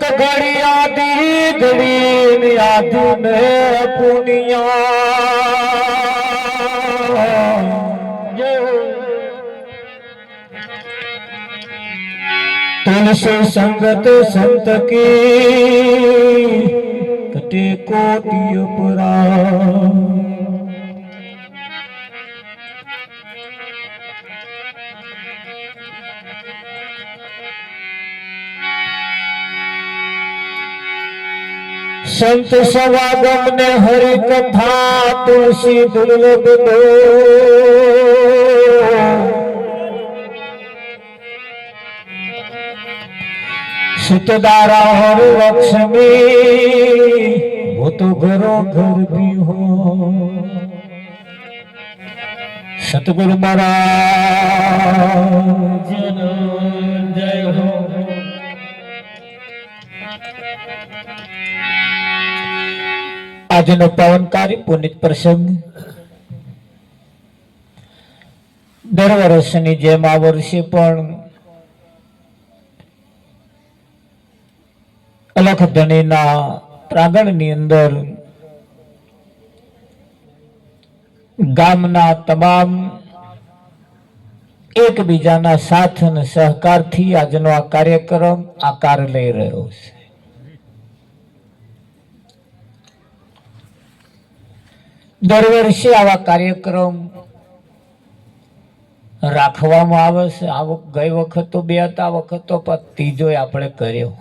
એક ઘડી આધી ઘડી આધી ને પુનિયા તુલસી સંગત સંત કી કटे कोटि अपरा संत समागम ने हरि कथा तुलसी दुर्लभ दो सुतदारा हर लक्ष्मी वो तो घरों घर भी हो सतगुरु महाराज जय हो। આજનો પાવનકારી પુનિત પ્રસંગ દર વર્ષની જેમ આ વર્ષે પણ અલખધણીના પ્રાંગણની અંદર ગામના તમામ એકબીજાના સાથ અને સહકારથી આજનો આ કાર્યક્રમ આકાર લઈ રહ્યો છે। દર વર્ષે આવા કાર્યક્રમ રાખવામાં આવે છે। ગઈ વખત તો 2 હતા, આ વખત તો ત્રીજો આપણે કર્યો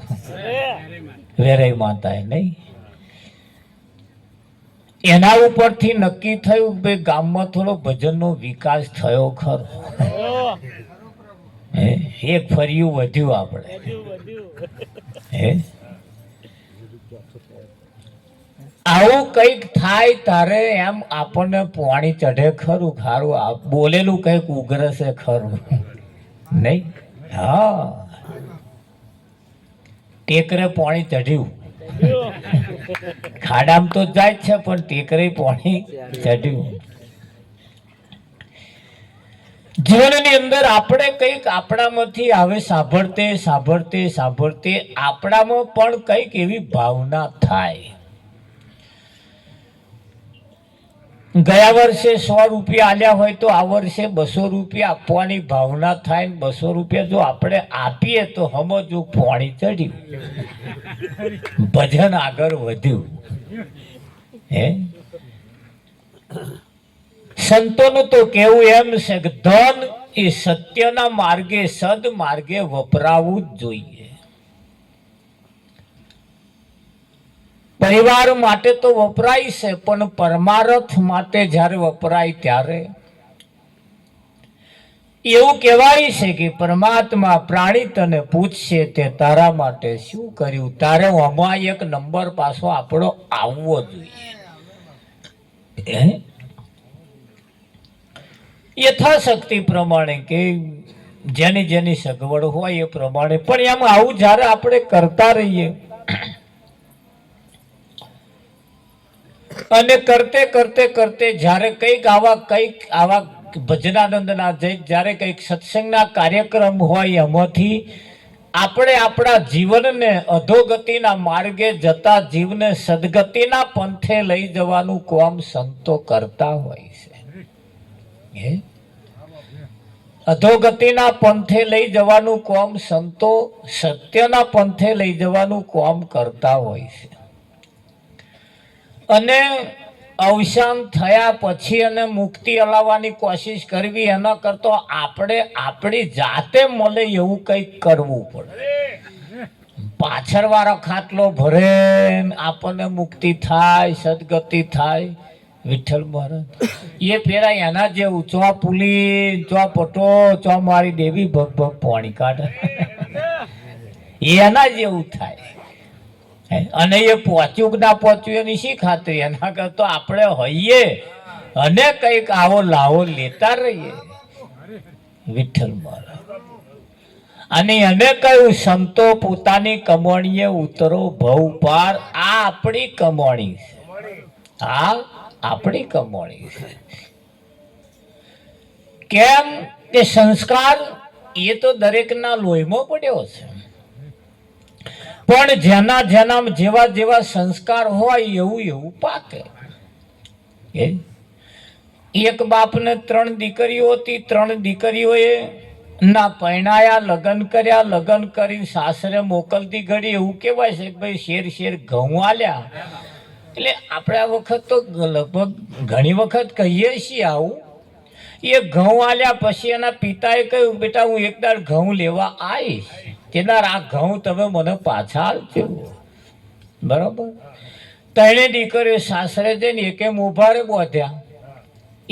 વેરાઈ માતાએ નહીં। એના ઉપરથી નક્કી થયું કે ગામમાં થોડો ભજનનો વિકાસ થયો ખરો, એક ફર્યું વધ્યું આપણે આવું કઈક થાય તારે એમ આપણને પાણી ચઢે ખરું, ખારું બોલેલું કઈક ઉઘરશે ખરું નહીં? હા, ટેકરે પાણી ચઢ્યું, ખાડામાં તો જાય છે પણ ટેકરે પાણી ચઢ્યું। જીવનની અંદર આપણે કઈક આપણામાંથી આવે સાંભળતે સાંભળતે સાંભળતે આપણામાં પણ કઈક એવી ભાવના થાય। ગયા વર્ષે 100 રૂપિયા આલ્યા હોય તો આ વર્ષે 200 રૂપિયા આપવાની ભાવના થાય। 200 રૂપિયા જો આપણે આપીએ તો સમજો પાણી ચડ્યું, ભજન આગળ વધ્યું। સંતોનું તો કેવું એમ છે કે ધન એ સત્યના માર્ગે સદ માર્ગે વપરાવું જ જોઈએ। પરિવાર માટે તો વપરાય છે પણ પરમાર્થ માટે જ્યારે વપરાય ત્યારે એવું કહેવાય છે કે પરમાત્મા પ્રાણી તને પૂછશે તે તારા માટે શું કર્યું, તારે આમાં એક નંબર પાછો આપણો આવવો જોઈએ। યથાશક્તિ પ્રમાણે કે જેની જેની સગવડ હોય એ પ્રમાણે, પણ એમ આવું જ્યારે આપણે કરતા રહીએ અને કરતે કરતે કરતે જ્યારે કંઈક આવા ભજનાનંદના જ્યારે કંઈક સત્સંગના કાર્યક્રમ હોય એમાંથી આપણે આપણા જીવનને અધોગતિના માર્ગે જતા જીવને સદગતિના પંથે લઈ જવાનું કામ સંતો કરતા હોય છે। અધોગતિના પંથે લઈ જવાનું કામ સંતો સત્યના પંથે લઈ જવાનું કામ કરતા હોય છે। અને અવસાન થયા પછી અને મુક્તિ અલાવવાની કોશિશ કરવી એના કરતો આપણે આપણી જાતે મળે એવું કંઈક કરવું પડે। પાછળ વાળો ખાટલો ભરે આપણને મુક્તિ થાય, સદગતિ થાય, વિઠ્ઠલ મહારાજ એ પેલા એના જેવું ચો પુલી ચો પટો ચો મારી દેવી ભગ ભગ પાણી કાઢે એના જેવું થાય। અને એ પહોંચ્યું કે ના પહોંચ્યું એની શી ખાતરી? એના કરતો આપણે હોઈએ અને કઈક આવો લાવો લેતા રહીએ વિઠ્ઠલ મહારાજ। અને એને કહ્યું સંતો પોતાની કમાણીએ ઉતરો ભવ પાર, આ આપણી કમાણી છે, આ આપણી કમાણી છે। કેમ કે સંસ્કાર એ તો દરેકના લોહીમાં પડ્યો છે, પણ જેના જેના જેવા જેવા સંસ્કાર હોય એવું એવું પાકે. એક બાપને 3 દીકરીઓ હતી. 3 દીકરીઓએ ના પરણાયા, લગ્ન કર્યા. લગ્ન કરી સાસરે મોકલતી ઘડી એવું કહેવાય છે કે ભાઈ શેર શેર ઘઉં આલ્યા. એટલે આપણે આ વખત તો લગભગ ઘણી વખત કહીએ છીએ આવું. એ ઘઉં આલ્યા પછી એના પિતાએ કહ્યું, બેટા હું એક દાડ ઘઉં લેવા આવીશ, તેદાર આ ઘઉં તમે મને પાછા આપજો. બરોબર. 3 દીકરીઓ સાસરે જઈને એકે મોભારે બોધ્યા,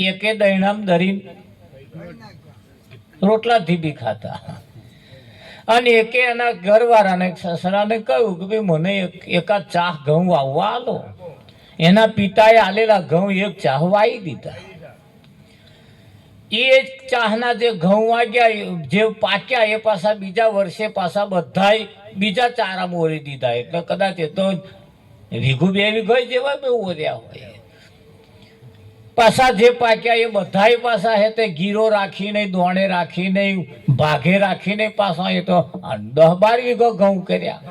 એકે દૈણામ ધરીને રોટલા ધીબી ખાતા, અને એકે એના ઘરવાળાને સસરાને કહ્યું કે ભાઈ મને એકાદ ચાહ ઘઉં વાવવા આલો. એના પિતાએ આલેલા ઘઉં એક ચાહ વાવી દીધા. એ ચાહના જે ઘઉં વાગ્યા, જે પાક્યા, એ પાછા બીજા વર્ષે પાછા બધાય બીજા ચારા મોરી દીધા. એટલે કદાચ એ તો વીઘું 2 વીઘા જેવા બહુ ઓર્યા હોય. પાછા જે પાક્યા એ બધાય પાછા હે તે ગીરો રાખીને, દોણે રાખીને, ભાગે રાખીને પાછા એ તો 10-12 વીઘા ઘઉં કર્યા.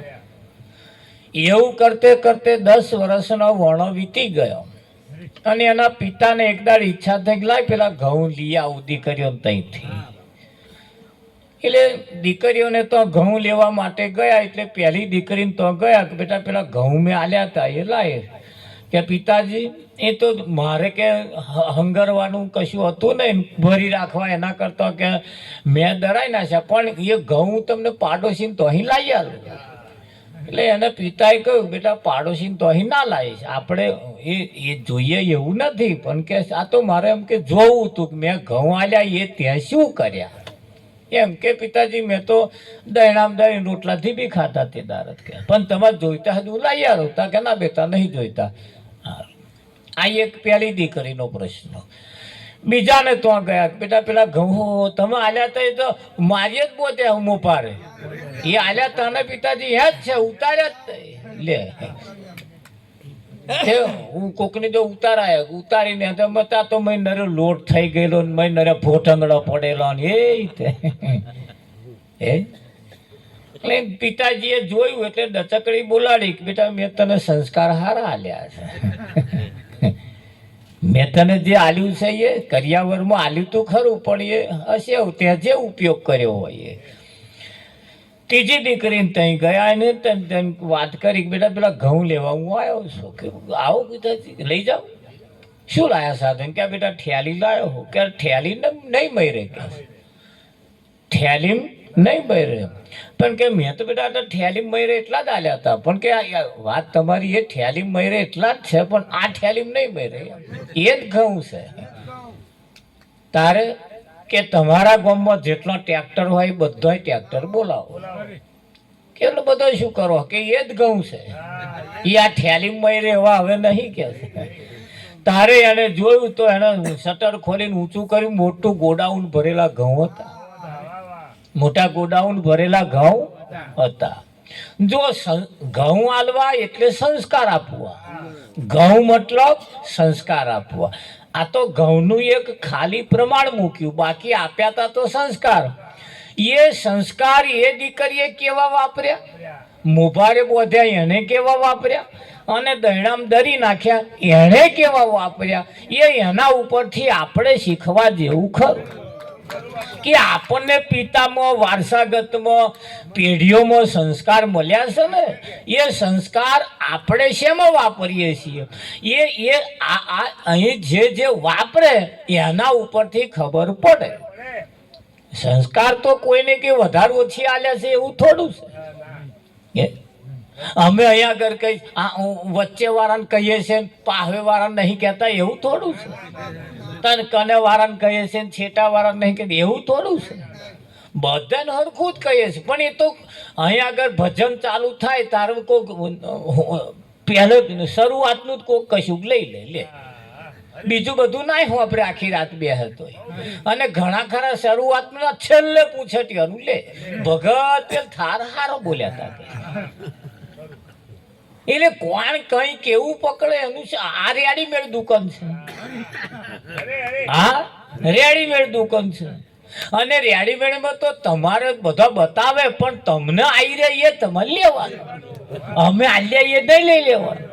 એવું કરતે કરતે 10 વર્ષનો વણો વીતી ગયો. અને એના પિતાને એકદાડ ઈચ્છા થઈ કે લાય પેલા ઘઉં લઈ આવું દીકરીઓને ત્યાંથી. એટલે દીકરીઓને તો ઘઉં લેવા માટે ગયા. એટલે પહેલી દીકરીને તો ગયા કે બેટા પેલા ઘઉં મેં આલ્યા હતા એ લાય. કે પિતાજી એ તો મારે કે હંગરવાનું કશું હતું નહીં, ભરી રાખવા, એના કરતાં કે મેં દરાઈ નાખ્યા, પણ એ ઘઉં તમને પાડોશીને તો અહીં લાવી આલું. એટલે એને પિતાએ કહ્યું બેટા પાડોશીને તો અહીં ના લાવીશ, આપણે એ જોઈએ એવું નથી, પણ કે આ તો મારે એમ કે જોવું હતું કે મેં ઘઉં આલ્યા એ ત્યાં શું કર્યા. એમ કે પિતાજી મેં તો દૈણામ દહીં રોટલાથી બી ખાતા તે દારત કે, પણ તમારે જોઈતા હતું લાવી આલો. તા કે ના બેટા નહીં જોઈતા. આ એક પહેલી દીકરીનો પ્રશ્ન. બીજાને તો ગયા બેટા પેલા ઘઉં તમે આલ્યા હતા એ તો મારી જ પોતે હું પારે એ આલ્યા તને પિતાજી હે જ છે, ઉતાર્યા જ લે. હું કોકની તો ઉતારીને મતા તો મેં નરે લોટ થઈ ગયેલો, મેં નરે ભોટંગડો પડેલો ને એટલે પિતાજીએ જોયું એટલે દચકડી બોલાડી કે બેટા મેં તને સંસ્કાર હારા આલ્યા છે. મેં તને જે આલ્યું છે એ કરિયાવરમાં આલ્યું તું ખરું, પણ એ હશે ત્યાં જે ઉપયોગ કર્યો હોય એ. ત્રીજી દીકરીને ત્યાં ગયા ને વાત કરી કે બેટા પેલા ઘઉં લેવા હું આવ્યો છું. કે આવો પિતાજી લઈ જાઓ. શું લાયા સાધન? કે બેટા ઠેલી લાવ્યો હો. કે ઠેલી નહીં મરે, કે ઠેલી નહીં મરે, પણ કે મેં તો બેટા ઠેલી મરે એટલા જ આલ્યા હતા, પણ કે વાત તમારી એ ઠેલી મરે એટલા જ છે, પણ આ ઠેલી નહીં મરે એ જ ઘઉં છે. તારે કે તમારા ગામમાં જેટલો ટ્રેક્ટર હોય બધાય ટ્રેક્ટર બોલાવો. કેટલો બધો શું કરો કે એ જ ઘઉં છે, એ આ ઠેલી મરે એવા હવે નહીં કે. તારે એને જોયું તો એને શટર ખોલીને ઊંચું કર્યું, મોટું ગોડાઉન ભરેલા ઘઉં હતા, મોટા ગોડાઉન ભરેલા ઘઉં હતા. જો ઘઉં આલવા એટલે સંસ્કાર આપવા, ઘઉં મતલબ સંસ્કાર આપવા. આ તો ઘઉંનું એક ખાલી પ્રમાણ મૂક્યું, બાકી આપ્યા હતા તો સંસ્કાર. એ સંસ્કાર એ દીકરીએ કેવા વાપર્યા, મોભારે બોધ્યા એને કેવા વાપર્યા, અને દૈણામ દરી નાખ્યા એને કેવા વાપર્યા, એના ઉપરથી આપણે શીખવા જેવું ખરું. કે આપણને પિતામાં વારસાગતમાં પેઢીઓમાં સંસ્કાર મળ્યા છે ને, એ સંસ્કાર આપણે શેમાં વાપરીએ છીએ, એ અહીં જે વાપરે એના ઉપરથી ખબર પડે. સંસ્કાર તો કોઈને કે વધારે ઓછી આલ્યા છે એવું થોડું છે. અમે અહીંયા આગળ કઈ વચ્ચે વાળાને કહીએ છીએ, પાહવે વાળાને નહીં કહેતા એવું થોડું છે. તને કને વાળાને કહીએ છીએ, છેટા વાળાને નહીં કહેતા એવું થોડું છે. બધાને હરખું જ કહીએ છીએ, પણ એ તો અહીંયા આગળ ભજન ચાલુ થાય તારું કોઈક પહેલે શરૂઆતનું જ કોઈક કશું લઈ લે, બીજું બધું ના હું આપણે આખી રાત બેહતો. અને ઘણા ખરા શરૂઆતના છેલ્લે પૂછટિયાનું લે ભગત થાર હારો બોલ્યા હતા. એટલે કોણ કઈ કેવું પકડે એનું છે. આ રેડીમેડ દુકાન છે, હા રેડીમેડ દુકાન છે. અને રેડીમેડમાં તો તમારે બધા બતાવે, પણ તમને આવી રહી એ તમારે લેવાનું. અમે આલ્યા એ નહીં લઈ લેવાનું.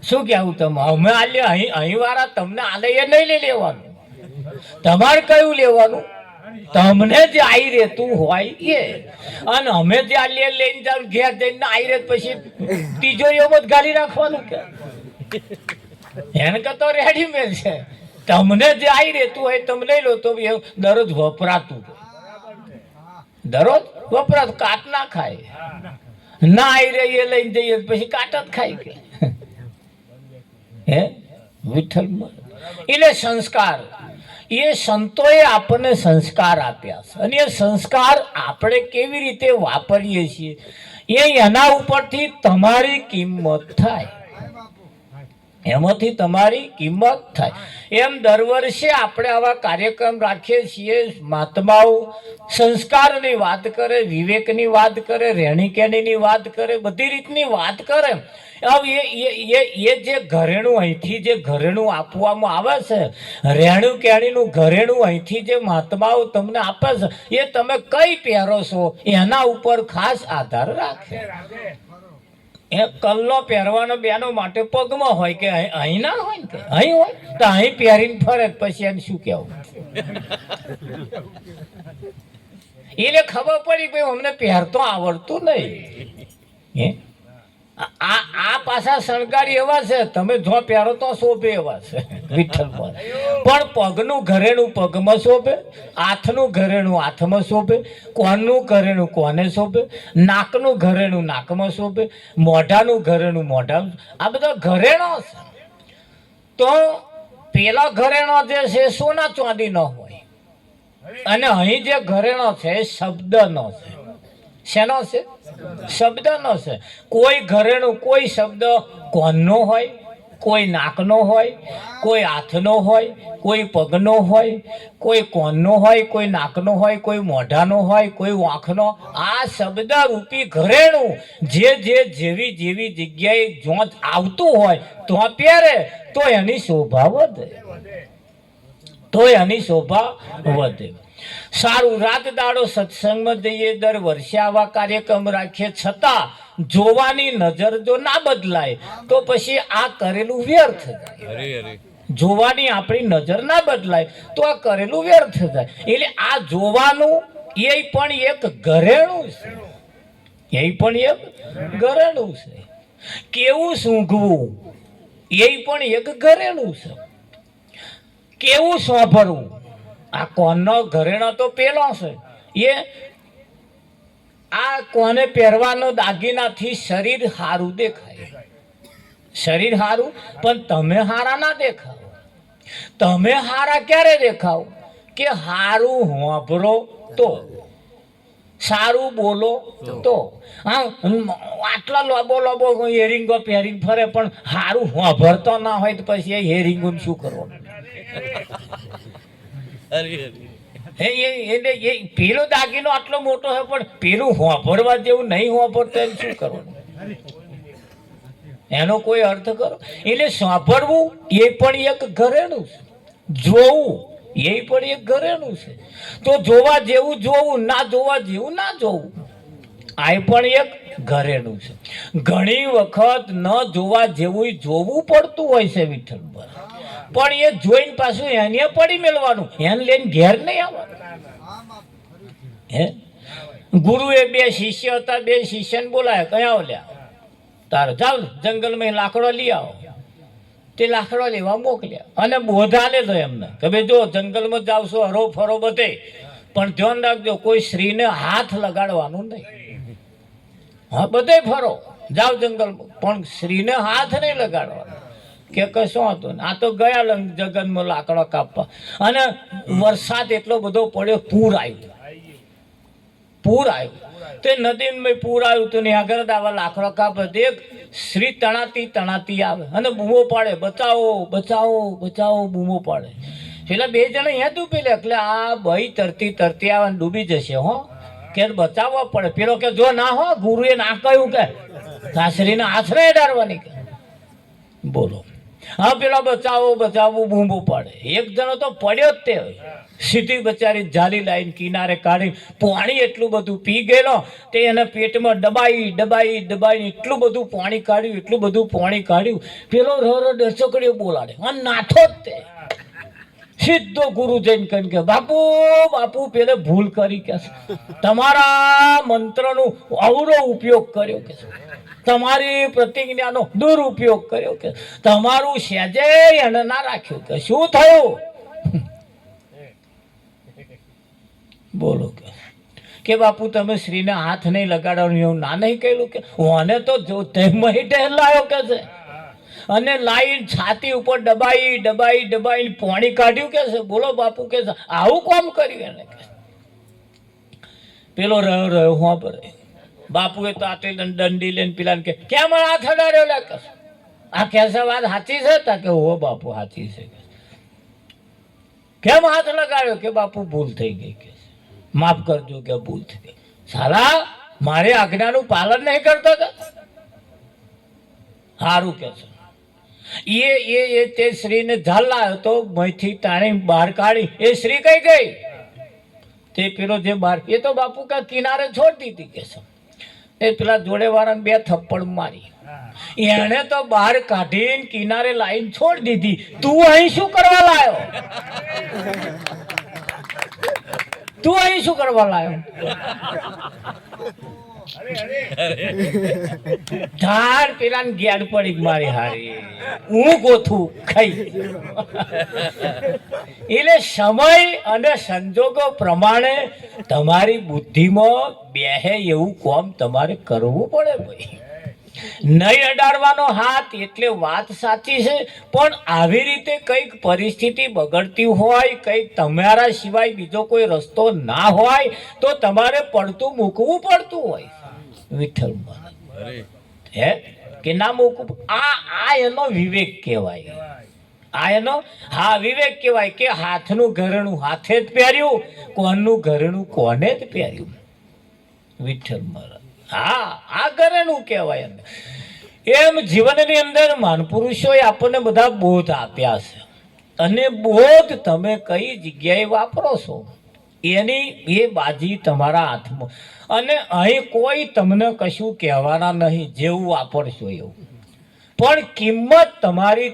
શું કેવું તમે? અમે આલ્યા અહીં વાળા તમને આલે એ નહીં લઈ લેવાનું. તમારે કયું લેવાનું? તમને જે આવી રહેતું હોય એ. અને અમે જે આલ્યા લઈને જાવ ઘેર જઈને આવી રહે પછી ત્રીજો એવો જ ગાલી રાખવાનું કે એને કતો રેડીમેડ છે. તમને જે આવી રહેતું હોય તમે લઈ લો તો દરરોજ વપરાતું, દરરોજ વપરાતું. કાટ ના ખાય, ના આવી રહી એ લઈને જઈએ પછી કાટ જ ખાય કે હે વિઠ્ઠલ. એટલે સંસ્કાર એ સંતોએ આપણને સંસ્કાર આપ્યા છે અને એ સંસ્કાર આપણે કેવી રીતે વાપરીએ છીએ એના ઉપરથી તમારી કિંમત થાય, એમાંથી તમારી કિંમત થાય. એમ દર વર્ષે આપણે આવા કાર્યક્રમ રાખીએ છીએ. મહાત્માઓ સંસ્કારની વાત કરે, વિવેકની વાત કરે, રહેણી કહેણીની વાત કરે, બધી રીતની વાત કરે. હવે એ જે ઘરેણું અહીંથી જે ઘરેણું આપવામાં આવે છે, રહેણું કહેણીનું ઘરેણું અહીંથી જે મહાત્માઓ તમને આપે છે એ તમે કઈ પહેરો છો એના ઉપર ખાસ આધાર રાખે. એ કલ્લો પહેરવાનો બેનો માટે પગમાં હોય કે અહીં ના હોય ને કે અહીં હોય તો અહીં પહેરીને ફરે પછી એને શું કહેવું? એટલે ખબર પડી કે અમને પહેરતો આવડતું નહીં. આ પાછા શણગારી એવા છે તમે જો પહેરો તો શોભે એવા છે વિઠ્ઠલ પર. પણ પગનું ઘરેણું પગમાં શોભે, હાથનું ઘરેણું હાથમાં શોભે, કોનનું ઘરેણું કોને શોભે, નાકનું ઘરેણું નાકમાં શોભે, મોઢાનું ઘરેણું મોઢામાં. આ બધા ઘરેણો છે. તો પેલા ઘરેણો જે છે સોના ચાંદીનો હોય અને અહીં જે ઘરેણો છે શબ્દનો છે. શેનો છે? શબ્દનો છે. કોઈ ઘરેણું કોઈ શબ્દ કોનનો હોય, કોઈ નાકનો હોય, કોઈ હાથનો હોય, કોઈ પગનો હોય, કોઈ કોનનો હોય, કોઈ નાકનો હોય, કોઈ મોઢાનો હોય, કોઈ આંખનો. આ શબ્દ રૂપી ઘરેણું જે જેવી જેવી જગ્યાએ જો આવતું હોય તો પહેરે તો એની શોભા વધે, તો એની શોભા વધે. સારું, રાત દાડો સત્સંગમાં જઈએ, દર વર્ષે આવા કાર્યક્રમ રાખીએ, છતાં જોવાની નજર જો ના બદલાય તો પછી આ કરેલું વ્યર્થ જાય. જોવાની આપણી નજર ના બદલાય તો આ કરેલું વ્યર્થ જાય. એટલે આ જોવાનું એ પણ એક ઘરેણું છે, એ પણ એક ઘરેણું છે. કેવું સૂંઘવું એ પણ એક ઘરેણું છે. કેવું સાંભળવું, આ કોનનો ઘરેણો તો પેલો છે. એ આ કોને પહેરવાનો દાગીનાથી શરીર હારું દેખાય, શરીર હારું, પણ તમે હારા ના દેખાવ. તમે હારા ક્યારે દેખાવ? કે હારું હોંભરો તો, સારું બોલો તો. હા, આટલા લોબો લોબો હેરિંગો પહેરીને ફરે પણ હારું હોંભરતો ના હોય તો પછી એ હેરિંગો શું કરવાનું? પેલો દાગીનો આટલો મોટો છે પણ પેલું હોંભરવા જેવું નહીં હોંભરતો એમ શું કરવાનું? એનો કોઈ અર્થ કરો. એટલે સાંભળવું એ પણ એક ઘરેણું છે, જોવું એ પણ એક ઘરેણું છે. તો જોવા જેવું જોવું, ના જોવા જેવું ના જોવું, આ પણ એક ઘરેણું છે. ઘણી વખત ન જોવા જેવું જોવું પડતું હોય છે વિઠ્ઠલ પર, પણ એ જોઈને પાછું એને પડી મેળવાનું, એને લઈને ઘેર નહીં આવવાનું. હે, ગુરુએ બે શિષ્ય હતા, બે શિષ્યને બોલાય, કયા ઓલ્યા તારે જાવ જંગલમાં લાકડો લઈ આવો. તે લાકડો લેવા મોકલ્યા અને બોધા લેતો એમને કે ભાઈ જો જંગલમાં જાવ છો હરો ફરો બધે, પણ ધ્યાન રાખજો કોઈ સ્ત્રીને હાથ લગાડવાનું નહીં. હા, બધે ફરો જાવ જંગલમાં પણ સ્ત્રીને હાથ નહીં લગાડવાનો. કે કશું હતું આ તો ગયા જગનમાં લાકડો કાપવા અને વરસાદ એટલો બધો પડ્યો, પૂર આવ્યું. તે નદીમાં પૂર આવ્યું તો ને આગળ આવા લાકડો કાપે, એક સ્ત્રી તણાતી આવે અને બૂમો પાડે, બચાવો બચાવો બચાવો, બૂમો પાડે. પેલા બે જણા અહીંયા ડૂબી લે એટલે આ ભાઈ તરતી આવે ડૂબી જશે. હો કે બચાવવા પડે. પેલો કે જો ના હો, ગુરુએ ના કહ્યું કે સાસરીને આશરે ડારવાની કે. બોલો, હા પેલા બચાવો બચાવો બૂમો પાડે. એક જણો તો પડ્યો જ તે સીધી બચારી જાલી લાઈન કિનારે કાઢી પાણી એટલું બધું પી ગયેલો તે એને પેટમાં દબાઈ દબાઈ દબાઈ એટલું બધું પાણી કાઢ્યું એટલું બધું પાણી કાઢ્યું પેલો ડસકડીઓ બોલાડે અને નાઠો જ તે સીધો ગુરુ જઈને કહીને કે બાપુ બાપુ પેલે ભૂલ કરી કે તમારા મંત્રનો અવરો ઉપયોગ કર્યો કે તમારી પ્રતિજ્ઞાનો દુરુપયોગ કર્યો કે તમારું સહેજે એને ના રાખ્યું કે શું થયું બોલો કે બાપુ તમે શ્રીને હાથ નહીં લગાડવાનું એવું ના નહીં કહ્યું કે ઓને તો જો તેમ લાયો કે છે અને લાઈન છાતી ઉપર દબાઈ દબાઈ દબાઈ પાણી કાઢ્યું કે છે. બોલો બાપુ કે છે આવું કામ કર્યું એને કે પેલો રહ્યો રહ્યો હું પર બાપુએ તો આટલી દંડી લઈને પેલા કે કેમ હાથ અડાડ્યો લે કે આ કેસે વાત સાચી છે તા કે હો બાપુ સાચી છે કેમ હાથ લગાડ્યો કે બાપુ ભૂલ થઈ ગઈ કે માફ કરજો કે ભૂલ થઈ ગઈ. સાલા મારે આજ્ઞાનું પાલન નહીં કરતો કે સારું કે છે એ તે શ્રીને ઝાલ લાવ્યો તો મહીથી તાણી બહાર કાઢી એ શ્રી કઈ ગઈ તે પેલો જે બહાર એ તો બાપુ કા કિનારે છોડી દીધી કે છે એ પેલા જોડે વાળાને 2 થપ્પડ મારી એને તો બહાર કાઢીને કિનારે લાઈન છોડી દીધી. તું અહીં શું કરવા લાયો તું અહીં શું કરવા લાયો ધાર પેલા ગેડ પડી મારી હારી હું ગોથું ખાઈ એટલે સમય અને સંજોગો પ્રમાણે તમારી બુદ્ધિમાં બેહે એવું કામ તમારે કરવું પડે ભાઈ. નહીં અડાડવાનો હાથ એટલે વાત સાચી છે પણ આવી રીતે કંઈક પરિસ્થિતિ બગડતી હોય કંઈક તમારા સિવાય બીજો કોઈ રસ્તો ના હોય તો તમારે પડતું મૂકવું પડતું હોય. વિઠ્ઠલ હે કે ના મૂકવું આ એનો વિવેક કહેવાય. આ એનો હા વિવેક કહેવાય કે હાથનું ઘરેણું હાથે જ પહેર્યું કોનનું ઘરેણું કોને જ પહેર્યું. વિઠ્ઠલ મહારાજ હા આ ઘરેણું કહેવાય. એમ જીવનની અંદર મહાનપુરુષોએ આપણને બધા બોધ આપ્યા છે અને બોધ તમે કઈ જગ્યાએ વાપરો છો એની એ બાજી તમારા હાથમાં અને અહીં કોઈ તમને કશું કહેવાના નહીં જેવું વાપરશો એવું. પણ કિંમત તમારી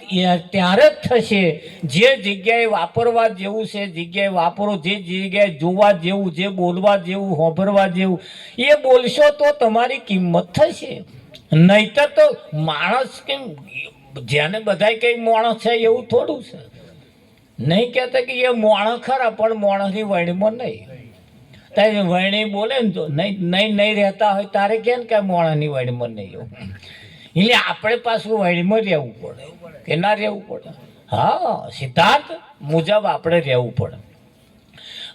ત્યારે જ થશે જે જગ્યાએ વાપરવા જેવું છે જગ્યાએ વાપરો જે જગ્યાએ જોવા જેવું જે બોલવા જેવું સાંભળવા જેવું એ બોલશો તો તમારી કિંમત થશે. નહીતર તો માણસ કેમ જેને બધા કઈ માણસ છે એવું થોડું છે. નહીં કહેતા કે એ માણસ ખરા પણ માણસની વણીમાં નહીં તારે વણી બોલે ને તો નહીં રહેતા હોય તારે કેમ કે માણસની વણીમાં નહીં એવું એટલે આપણે પાછું વણીમાં રહેવું પડે કે ના રહેવું પડે. હા સિદ્ધાંત મુજબ આપણે રહેવું પડે.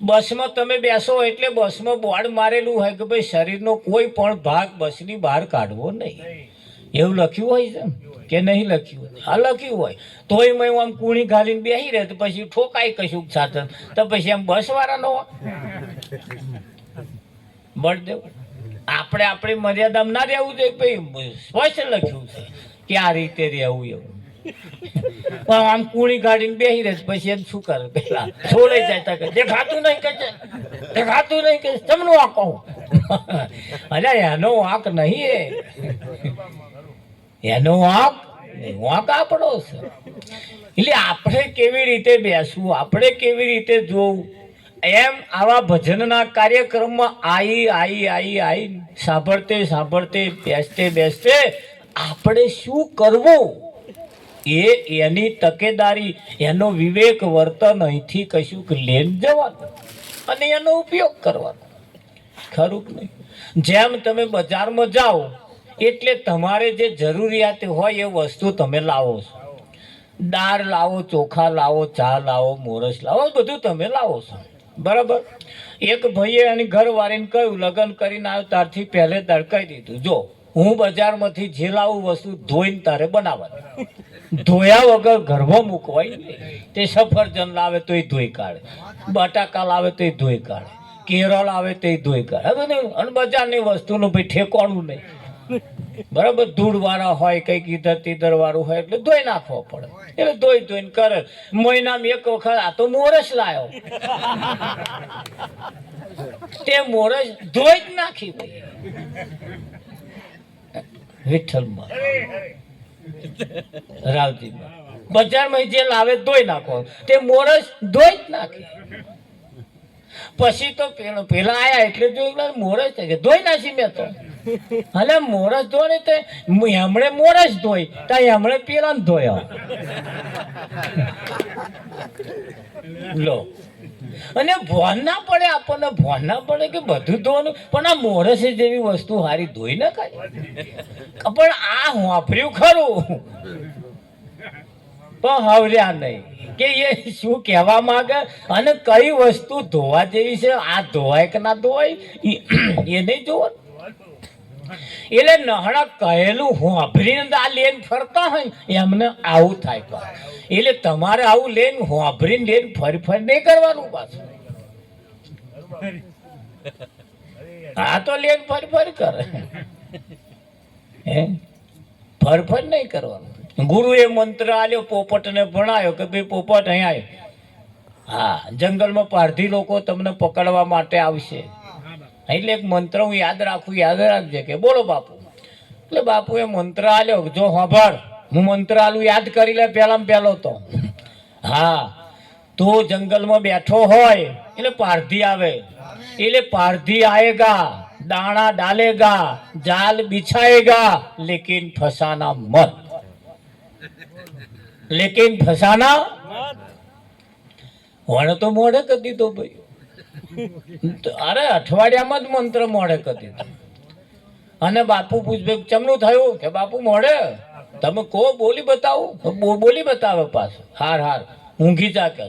બસમાં તમે બેસો એટલે બસમાં બોર્ડ મારેલું હોય કે ભાઈ શરીરનો કોઈ પણ ભાગ બસની બહાર કાઢવો નહીં એવું લખ્યું હોય છે કે નહીં લખ્યું હોય? હા લખ્યું હોય તોય મેં આમ કૂણી ઘાલીને બેસી રહે તો પછી ઠોકાય કશું સાથે તો પછી એમ બસવાળાનો બળદેવ આપણે આપણી મર્યાદામાં ના રહેવું જોઈએ. ભાઈ સ્પષ્ટ લખ્યું છે કે આ રીતે રહેવું એવું પણ આમ કૂણી ગાડીને બેસી રહે પછી એમ શું કરે પેલા છોડે જાય કે દેખાતું નહીં કે દેખાતું નહીં કે તમને વાંક કહું અરે એનો વાંક નહીં એનો વાંક આપણો છે. એટલે આપણે કેવી રીતે બેસવું આપણે કેવી રીતે જોવું એમ આવા ભજનના કાર્યક્રમમાં આવી સાંભળતે બેસતે આપણે શું કરવું એની તકેદારી એનો વિવેક વર્તન અહીંથી કશું લઈને જવાનું અને એનો ઉપયોગ કરવાનો. ખરું નહીં? જેમ તમે બજારમાં જાઓ એટલે તમારે જે જરૂરિયાત હોય એ વસ્તુ તમે લાવો છો. દાળ લાવો ચોખા લાવો ચા લાવો મોરસ લાવો બધું તમે લાવો છો બરાબર. એક ભાઈએ એની ઘરવાળીને કહ્યું લગ્ન કરીને આવ્યો ત્યારથી પહેલે દડકાઈ દીધું જો હું બજારમાંથી જે લાવું વસ્તુ ધોઈને તારે બનાવવાની ધોયા વગર ઘરમાં મૂકવાય નહીં. તે સફરજન લાવે તો એ ધોઈ કાઢે બટાકા લાવે તો એ ધોઈ કાઢે કેરળ આવે તો એ ધોઈ કાઢે અને બજારની વસ્તુનું ભાઈ ઠેકાણું નહીં બરાબર, ધૂળ વાળા હોય, કઈક ઈધર તીધર વાળું હોય એટલે ધોઈ નાખવો પડે. એટલે ધોઈને કરે. મહિનામાં એક વખત આ તો મોરસ લાયો, તે મોરસ ધોઈ જ નાખી વિઠ્ઠલમાં, રાવજીમાં. બજારમાં જે લાવે ધોઈ નાખો, તે મોરસ ધોઈ જ નાખી. પછી તો પેલા આયા એટલે જોયું મોરસ છે કે ધોઈ નાખી મેં તો. અને મોરસ ધોઈ તો એમણે મોરસ ધોઈ તો એમણે પેલા ધોયા લો. અને ભોન ના પડે આપણને, ભોન ના પડે કે બધું ધોવાનું, પણ આ મોરસ જેવી વસ્તુ હારી ધોઈ ન કાઢે. પણ આ વાપર્યું ખરું પણ હવર્યા નહીં કે એ શું કહેવા માંગે અને કઈ વસ્તુ ધોવા જેવી છે. આ ધોવાય કે ના ધોવાય એ નહીં જોવાનું. એટલે નહણા કહેલું હોંભરીને આ લેન ફરતા હોય એમને આવું થાય. એટલે તમારે આવું લેન હોંભરીને લેન ફરી નહીં કરવાનું પાછું. આ તો લેન ફરી કરે, હે ફરી નહીં કરવાનું. ગુરુએ મંત્ર આલ્યો, પોપટને ભણાયો કે ભાઈ પોપટ અહીંયા આવ્યો. હા, જંગલમાં પારધી લોકો તમને પકડવા માટે આવશે, એટલે એક મંત્ર હું યાદ રાખજે કે બોલો બાપુ. એટલે બાપુએ મંત્ર આલ્યો, જો સાંભળ, હું મંત્ર આલું યાદ કરી લે. પહેલામાં પહેલો તો હા, તું જંગલમાં બેઠો હોય એટલે પારધી આવે. એટલે પારધી આएगा, દાણા ડાલેगा, જાલ બિછાएगा, लेकिन फंसाना मत, लेकिन फंसाना वण तो मोड़े कर दीधो भाई. અરે અઠવાડિયામાં જ મંત્ર મોડે કરી દીધો. અને બાપુ પૂછે ચમનું થયું કે બાપુ મોડે તમે કો બોલી બતાવું, બોલી બતાવે પાછું. હાર ઊંઘી જા કે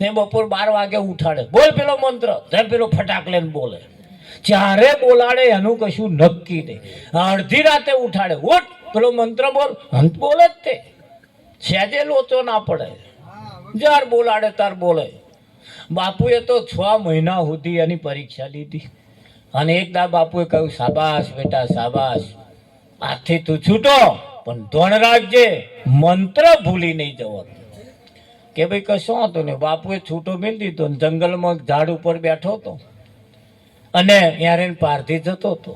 ને બપોર 12 વાગે ઉઠાડે, બોલ પેલો મંત્ર. પેલો ફટાક લઈને બોલે. જ્યારે બોલાડે એનું કશું નક્કી નહીં. અડધી રાતે ઉઠાડે, ઉઠ પેલો મંત્ર બોલ, અંત બોલે જ તે, સહેજે લોચો ના પડે. જાર બોલાડે તાર બોલે. બાપુએ તો 6 મહિના સુધી એની પરીક્ષા લીધી. અને એકદા બાપુએ કહ્યું, શાબાશ બેટા શાબાશ, આજથી તું છૂટો, પણ ધોણ રાખજે મંત્ર ભૂલી નહીં જવાનું. કે ભાઈ કશું હતું ને. બાપુએ છૂટો મેળ દીધો. જંગલમાં ઝાડ ઉપર બેઠો હતો અને યારે પારધી જતો હતો.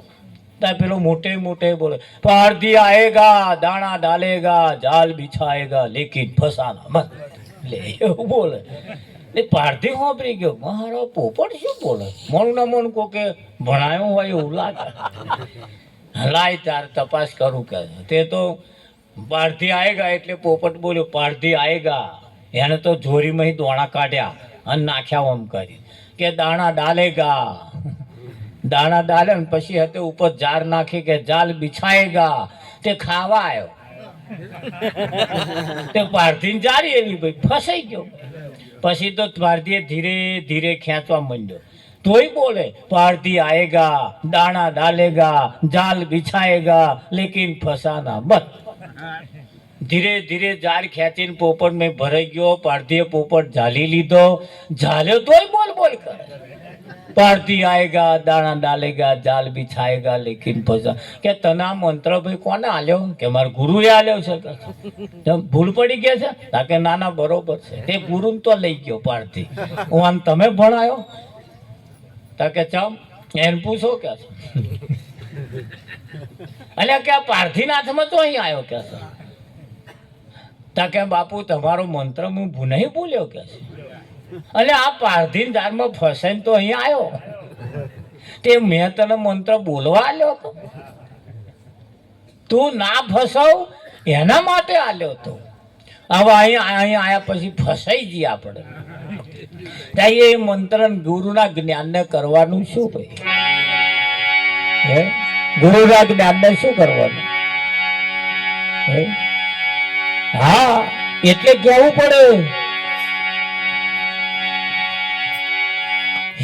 ત્યાં પેલો મોટે બોલે, પારધી આएगा, દાણા ડાલેगा, જાલ બિછાएगा, लेकिन फंसाना मत. લે એવું બોલે. એ પારધી સાંભળી ગયો, મારો પોપટ શું બોલે. મોનું ના મોન કોકે ભણાયો હોય એવું લાગે. લાય તાર તપાસ કરું કે. તે તો પારધી આएगा એટલે પોપટ બોલ્યો, પારધી આएगा. એને તો જોરીમાં દોણા કાઢ્યા અને નાખ્યા આમ કરી કે દાણા ડાલેगा, દાણા ડાલે ને પછી હતે ઉપર જાર નાખી કે જાલ બિછાएगा. તે ખાવા આવ્યો. તે પારધીને જારી એવી ભાઈ ફસાઈ ગયો. પછી તો પારધીએ ધીરે ધીરે ખેંચવા માંડ્યો. તોય બોલે, પારધી આएगा, દાણા ડાલેगा, જાલ બિછાएगा, लेकिन फंसाना मत. ધીરે ધીરે જાર ખેંચીને પોપટ મેં ભરાઈ ગયો. પારધીએ પોપટ ઝાલી લીધો. ઝાલ્યો તોય બોલ કરે. પારધી આएगा, દાણા ડાલેगा, જાલ બિછાएगा, लेकिन फंसा. કે તના મંત્ર ભાઈ કોને આલ્યો? કે મારા ગુરુએ આલ્યો છે. ભૂલ પડી ગયા છે કે નાના બરોબર છે. તે ગુરુ તો લઈ ગયો પારધી. હું આમ તમે ભણાયો કે ચમ એને પૂછો કે અલ્યા કે આ પારધીના હાથમાં તો અહીં આવ્યો કે કે બાપુ તમારો મંત્ર હું નહીં ભૂલ્યો કે એટલે આ પારધીન દારમાં ફસાઈને તો અહીં આવ્યો. તે મેં તને મંત્ર બોલવા આલ્યો હતો, તું ના ફસાવ એના માટે આલ્યો હતો. હવે અહીં આયા પછી ફસાઈ જઈએ આપણે. ત્યાં એ મંત્ર ગુરુના જ્ઞાનને કરવાનું શું ભાઈ? હે ગુરુના જ્ઞાનને શું કરવાનું? હા એટલે કહેવું પડે,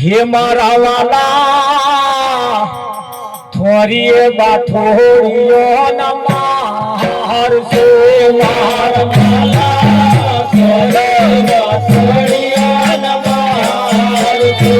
હે મારા વાલા થોરીએ બાથોડિયો નમાર સે મારા વાલા થોરીએ બાથોડિયો નમાર સે.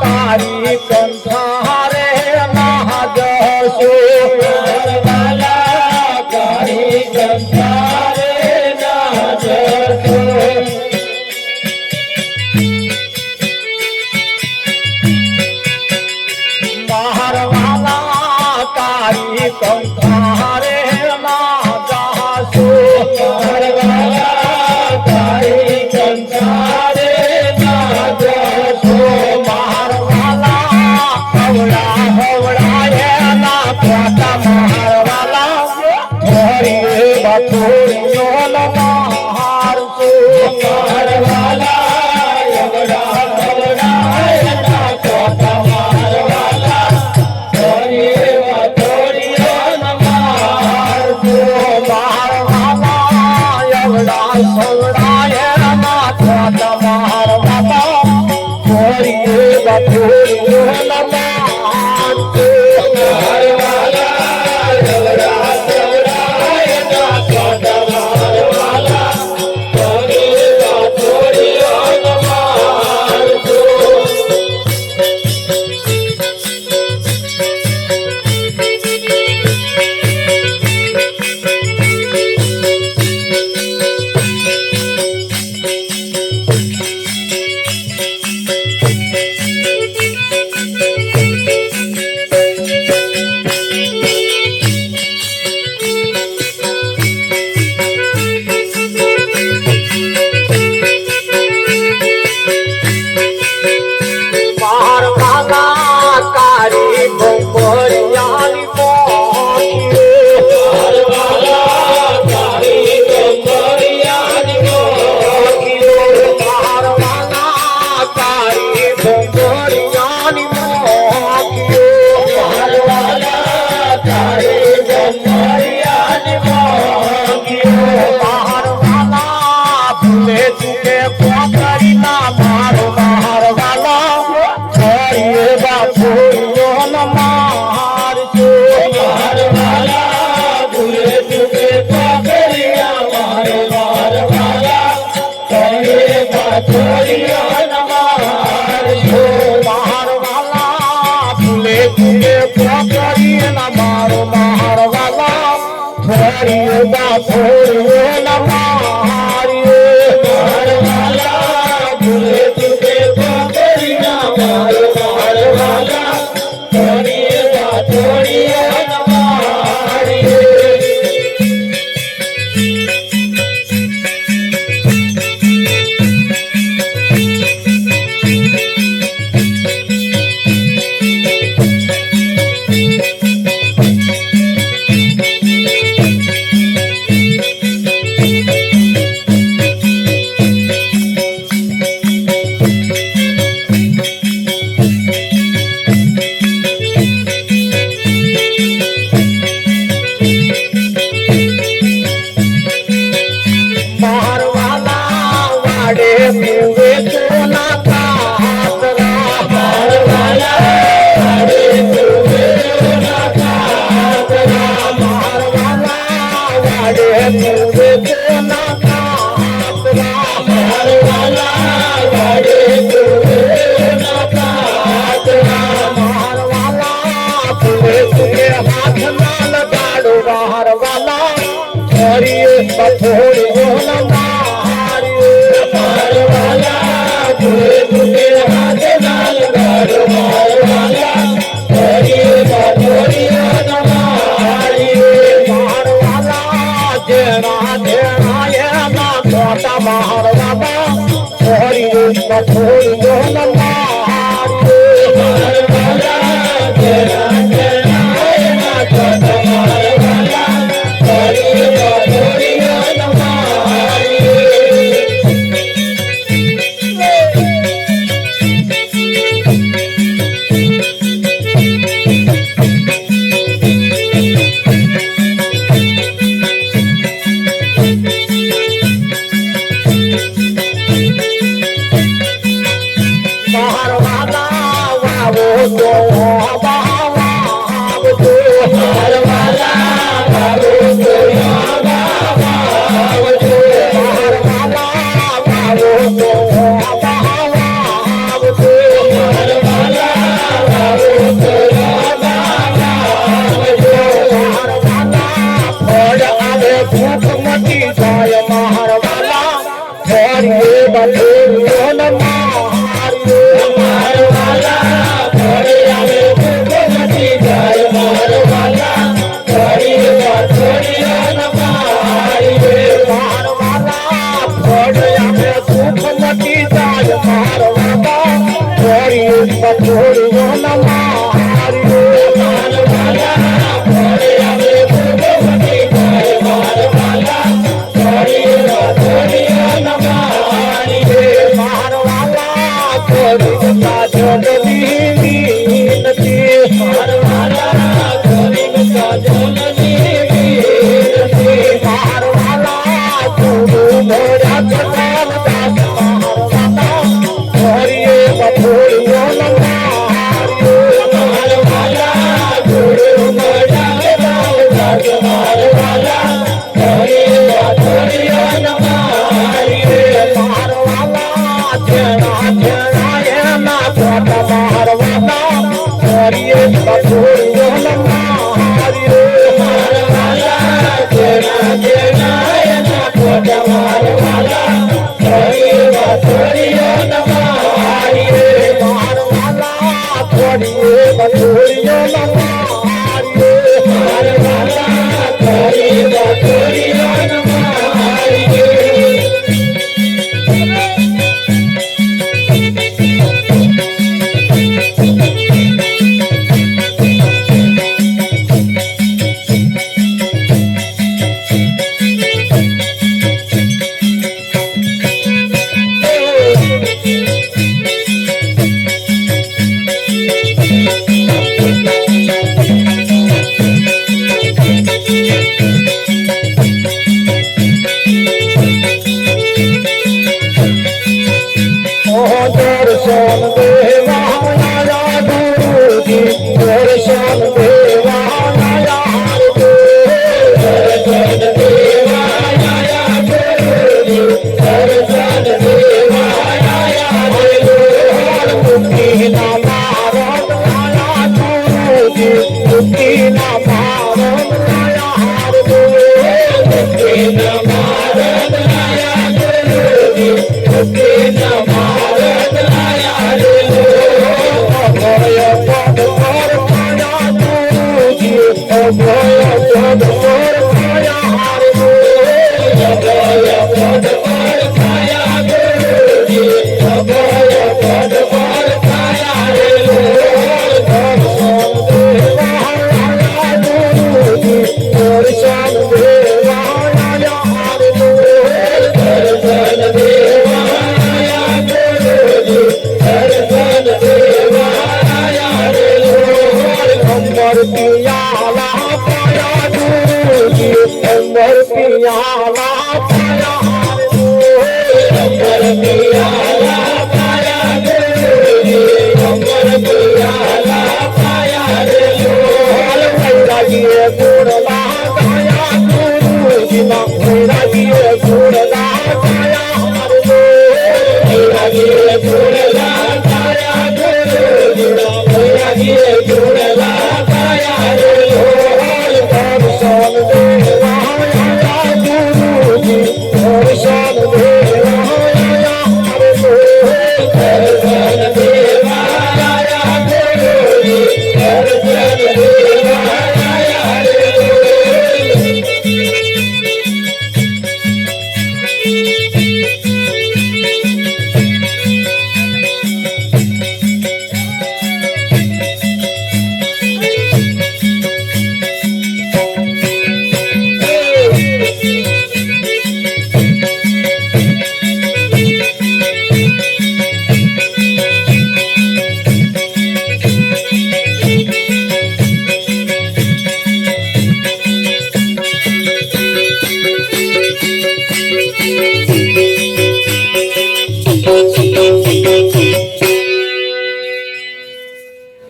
તારી કંઠારે ના જશો તારી કંઠારે ના જશો મારવાલા તારી કંઠારે ના જશો મારવાલા તારી કંઠારે ના જશો छोटा महार बाबा हरि बथोरी जो Hare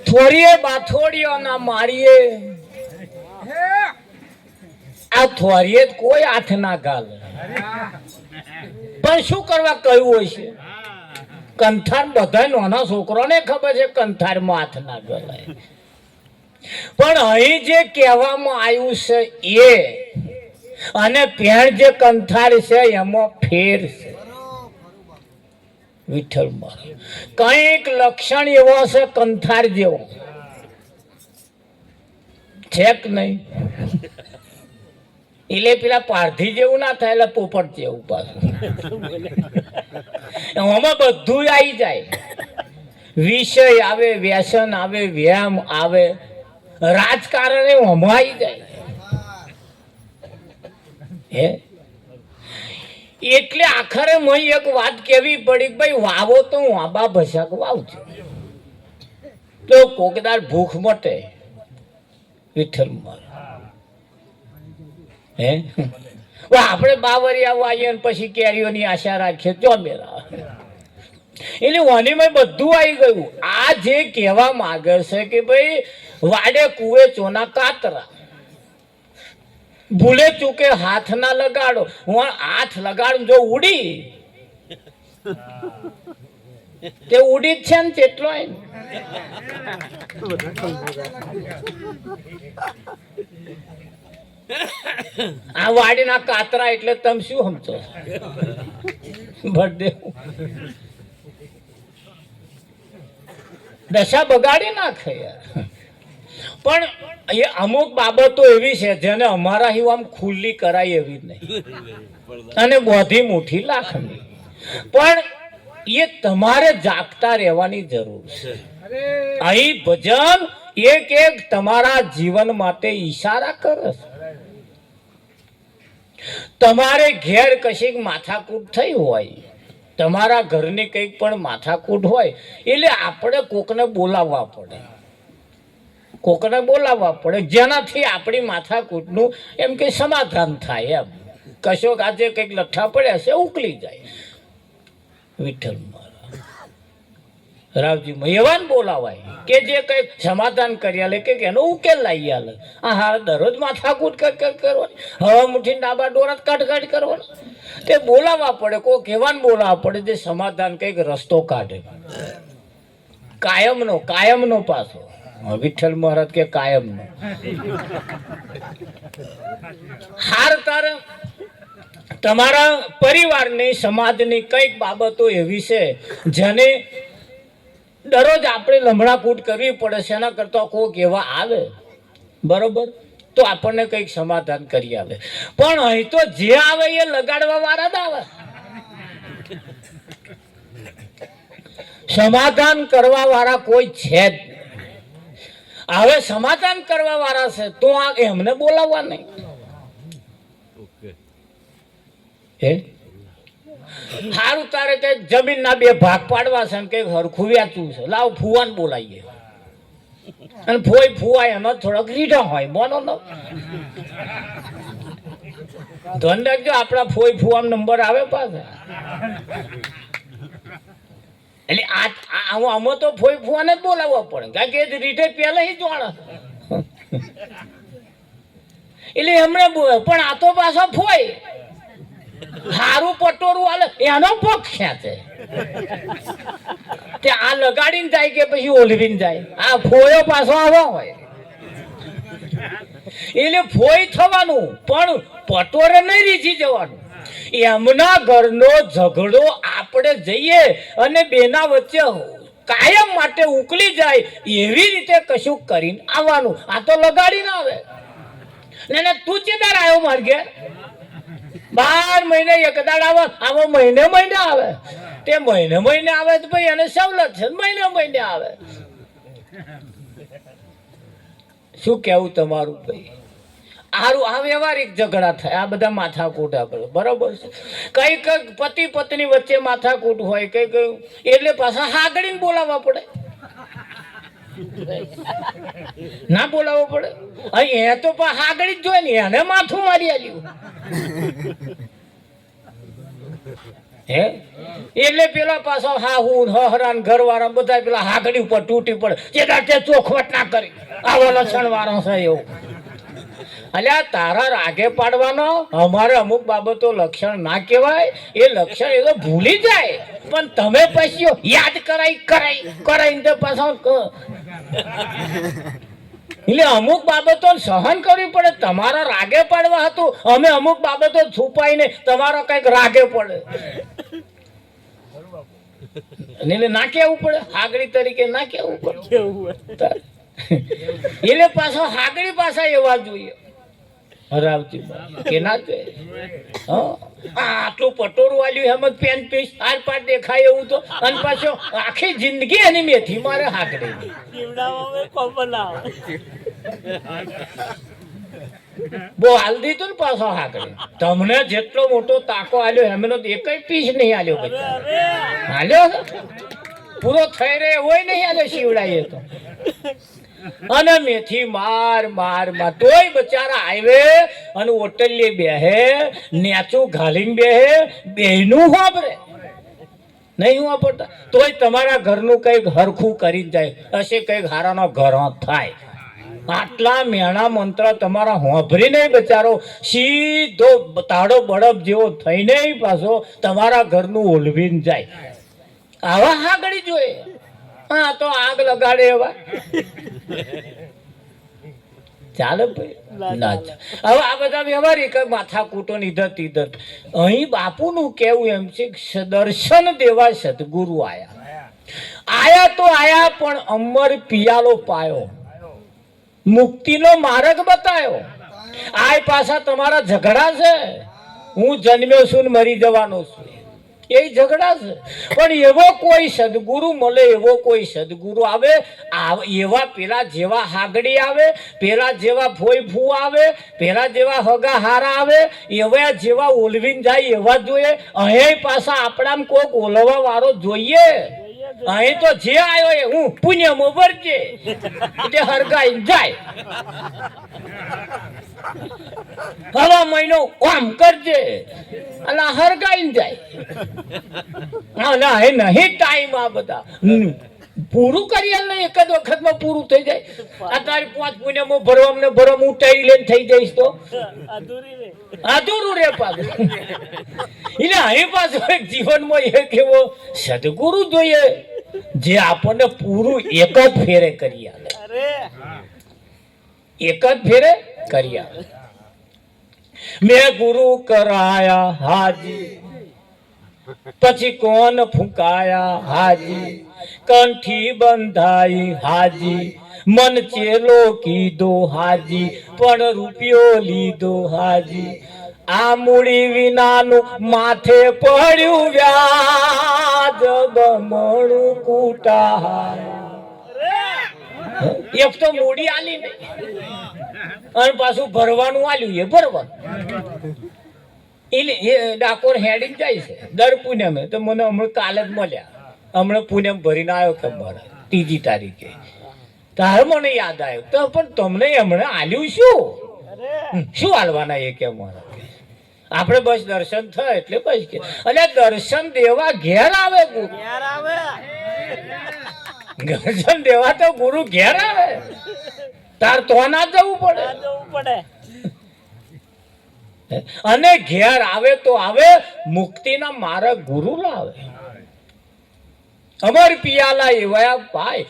થોડીએ બાથોડીઓ ના મારીએ આ થોરીએ કોઈ હાથ ના ગાલે પણ શું કરવા કહ્યું હોય છે કંથાર બધા નાના છોકરાને ખબર છે કંથારમાં હાથ ના ગલાય પણ અહીં જે કહેવામાં આવ્યું છે એ અને પેણ જે કંથાર છે એમાં ફેર છે વિઠ્ઠલમાં કંઈક લક્ષણ એવો છે કંથાર જેવો છે કે નહીં એટલે પેલા પારધી જેવું ના થાય એટલે પોપટ જેવું પાછું આમાં બધું આવી જાય વિષય આવે વ્યસન આવે વ્યાયામ આવે રાજકારણ આમાં આવી જાય હે એટલે આખરે મને એક વાત કેવી પડી ભાઈ વાવો તો હું આબા ભસાક વાવજો તો કોકદાર ભૂખ મટે વિઠ્ઠલ મારા હે આપણે બાવરિયા વાઈએ પછી કેરીઓની આશા રાખીએ જો મેરા એટલે વાણીમાં બધું આવી ગયું આ જે કહેવા માંગે છે કે ભાઈ વાડે કુએ ચોના કાતરા ભૂલે ચૂકે હાથ ના લગાડો હું હાથ લગાડું જો ઉડી તે ઉડી જ છે ને તેટલો આ વાડીના કાતરા એટલે તમે શું સમજો ભરદેવ દશા બગાડી નાખે યાર પણ એ અમુક બાબતો એવી છે જેને અમારા હિવ આમ ખુલ્લી કરાય એવી નહીં અને બોધી મુઠ્ઠી લાખની પણ એ તમારે જાગતા રહેવાની જરૂર છે અહીં ભજન એક એક તમારા જીવન માટે ઈશારા કરે છે તમારે ઘેર કશીક માથાકૂટ થઈ હોય તમારા ઘરની કંઈક પણ માથાકૂટ હોય એટલે આપણે કોકને બોલાવવા પડે જેનાથી આપણી માથાકૂટનું એમ કે સમાધાન થાય એમ કશોક આજે કંઈક લઠ્ઠા પડ્યા છે ઉકલી જાય વિઠ્ઠલ રાવજી એવાને બોલાવાય કે જે કંઈક સમાધાન કરી આલે કે એનો ઉકેલ લાવી આલે આ હાર દરરોજ માથાકૂટ કરવાની હવા મુઠ્ઠી ડાબા ડોરા કટ કરવાનો તે બોલાવવા પડે કોઈ કહેવાને બોલાવવા પડે જે સમાધાન કંઈક રસ્તો કાઢે કાયમનો પાછો વિઠ્ઠલ મહારાજ કે કાયમનો હાર તારે તમારા પરિવારની સમાજની કંઈક બાબતો એવી છે જેને દરરોજ આપણે લમણાકૂટ કરવી પડે છે એના કરતા કોઈક એવા આવે બરોબર તો આપણને કંઈક સમાધાન કરી આવે પણ અહીં તો જે આવે એ લગાડવા વાળા જ આવે સમાધાન કરવા વાળા કોઈ છે જ હવે સમાધાન કરવા વાળા છે તો આ એમને બોલાવવા નહીં હે સારું તારે કે જમીન ના બે ભાગ પાડવા છે કે હરખું વ્યાચું છે લાવ ફુવાને બોલાવીએ અને ફુવાય એનો થોડોક રીઢા હોય બોનો નો ધન રાખજો આપણા ફુવા નંબર આવે પાછા એટલે આમાં તો ફુવાને જ બોલાવવા પડે કારણ કે રીઢે પહેલા જોડે એટલે એમણે પણ આ તો પાછો ફોય હારું પટોરું હાલે એનો પગ ખેંચે તે આ લગાડીને જાય કે પછી ઓલવીને જાય આ ફોયો પાછો આવો હોય એટલે ફોય થવાનું પણ પટોરે નહીં રીઝી જવાનું એમના ઘરનો ઝઘડો આપણે જઈએ અને બેના વચ્ચે કાયમ માટે ઉકલી જાય એવી રીતે કશું કરીને આવવાનું આ તો લગાડીને આવે ને તું ચેદાર આવ્યો માર ઘેર 12 મહિને એક દાડ આવે આવો મહિને આવે તે મહિને આવે તો ભાઈ એને સવલત છે મહિને આવે શું કેવું તમારું ભાઈ આરું આ વ્યવહારિક ઝઘડા થાય આ બધા માથાકૂટ આપણે બરોબર છે કઈક પતિ પત્ની વચ્ચે માથાકૂટ હોય કઈક એટલે પાછા હાગડીને બોલાવવા પડે ના બોલાવવો પડે અહીં એ તો હાગડી જ જોઈ ને એને માથું મારી આલ્યું હે એટલે પેલા પાછો હા હું હરાન ઘરવાળા બધા પેલા હાગડી ઉપર તૂટી પડે જે દાંતે ચોખવટ ના કરી આવો લક્ષણ વાળો છે એવું. અલ્યા તારા રાગે પાડવાનો અમારે અમુક બાબતો લક્ષણ ના કહેવાય. એ લક્ષણ એ તો ભૂલી જાય પણ તમે પછી યાદ કરાઈને તો પાછો એટલે અમુક બાબતો સહન કરવી પડે. તમારા રાગે પાડવા હતું, અમે અમુક બાબતો છુપાઈને તમારા કઈક રાગે પડે એટલે ના કેવું પડે. હાગડી તરીકે ના કેવું પડે એટલે પાછો હાગડી પાછા એવા જોઈએ હરાવતી કે ના આટલું પટોરું વાલ્યું એમ પેન પીસ આર પાર દેખાય એવું તો અને પાછો આખી જિંદગી એની મેથી મારે હાકડી બહુ હાલ દીધું ને પાછો હાકડી. તમને જેટલો મોટો તાકો આલ્યો એમનો એક પીસ નહીં આલ્યો હાલ્યો પૂરો થઈ રહે હોય નહીં આલ્યો શિવડાઈએ તો. અને મેથી માર તોય બચારા આવે અને હોટલે બેહે નેચું ઘાલીને બેહે બેનું વાપરે નહીં વાપરતા તોય તમારા ઘરનું કઈક હરખું કરી જાય હશે કઈક હારાનો ઘર થાય. આટલા મેણા મંત્ર તમારા હોંભરી નહીં બચારો સીધો તાડો બળપ જેવો થઈને પાછો તમારા ઘરનું ઓલવીને જાય. આવા હાગડી જોઈએ. હા તો આગ લગાડે એવા ચાલે ભાઈ ના. હવે આ બધા વ્યવહારિક કઈ માથા કૂટો ઇધર અહીં બાપુનું કેવું એમ છે દર્શન દેવા સદગુરુ આયા તો આયા પણ અમર પિયાલો પાયો મુક્તિનો માર્ગ બતાયો. આ પાછા તમારા ઝઘડા છે. હું જન્મ્યો છું ને મરી જવાનો છું એ ઝઘડા છે. પણ એવો કોઈ સદગુરુ મળે, એવો કોઈ સદગુરુ આવે એવા પેલા જેવા હાગડી આવે, પેલા જેવા ફોઈ ફૂ આવે, પેલા જેવા હગા હારા આવે, એવા જેવા ઓલવીને જાય એવા જોઈએ. અહીં પાછા આપણામાં કોઈક ઓલવા વાળો જોઈએ. અહીં તો જે આવ્યો એ હું પુણ્યમાં વરજે એટલે હરગાઈ જાય. હવા મહિનો કામ કરજે અને હરગાઈ જાય. નહીં ટાઈમ આ બધા પૂરું કરી ને એક જ વખતમાં પૂરું થઈ જાય. આ તારી 5 પુણ્યમાં ભરવામાં ઉઠાઈ લઈને થઈ જઈશ તો અધૂરું રે પાછું. એટલે અહીં પાછું એક જીવનમાં એક એવો સદગુરુ જોઈએ જે આપણને પૂરું એક જ ફેરે કરી આવે. એક જ ફેરે કરી આવે. મેં ગુરુ કરાયા હાજી પછી કોણ ફૂંકાયા હાજી કંઠી બંધાઈ હાજી મન ચેલો કીધો હાજી પણ રૂપિયો લીધો હાજી આ મૂડી વિનાનું માથે પડ્યું વ્યાજ ગમણું કૂટા. એક તો મૂડી આલી નહીં અને પાછું ભરવાનું આલ્યું એ ભરવાનું. એ ડાકોર હેડીને જાય છે દર પૂનમે. તો મને હમણાં કાલે જ મળ્યા. હમણાં પૂનમ ભરીને આવ્યો કે મારે 3જી તારીખે. તારે મને યાદ આવ્યું તો પણ તમને હમણાં આલ્યું શું હાલવાના એ કે મારા આપણે બસ દર્શન થાય એટલે બસ કે અને દર્શન દેવા ઘેર આવે ગુરુ. દર્શન દેવા તો ગુરુ ઘેર આવે. તાર તો ના જવું પડે. અને ઘેર આવે તો આવે મુક્તિના માર્ગ ગુરુ લાવે. અમર પિયાલા એવા ભાઈ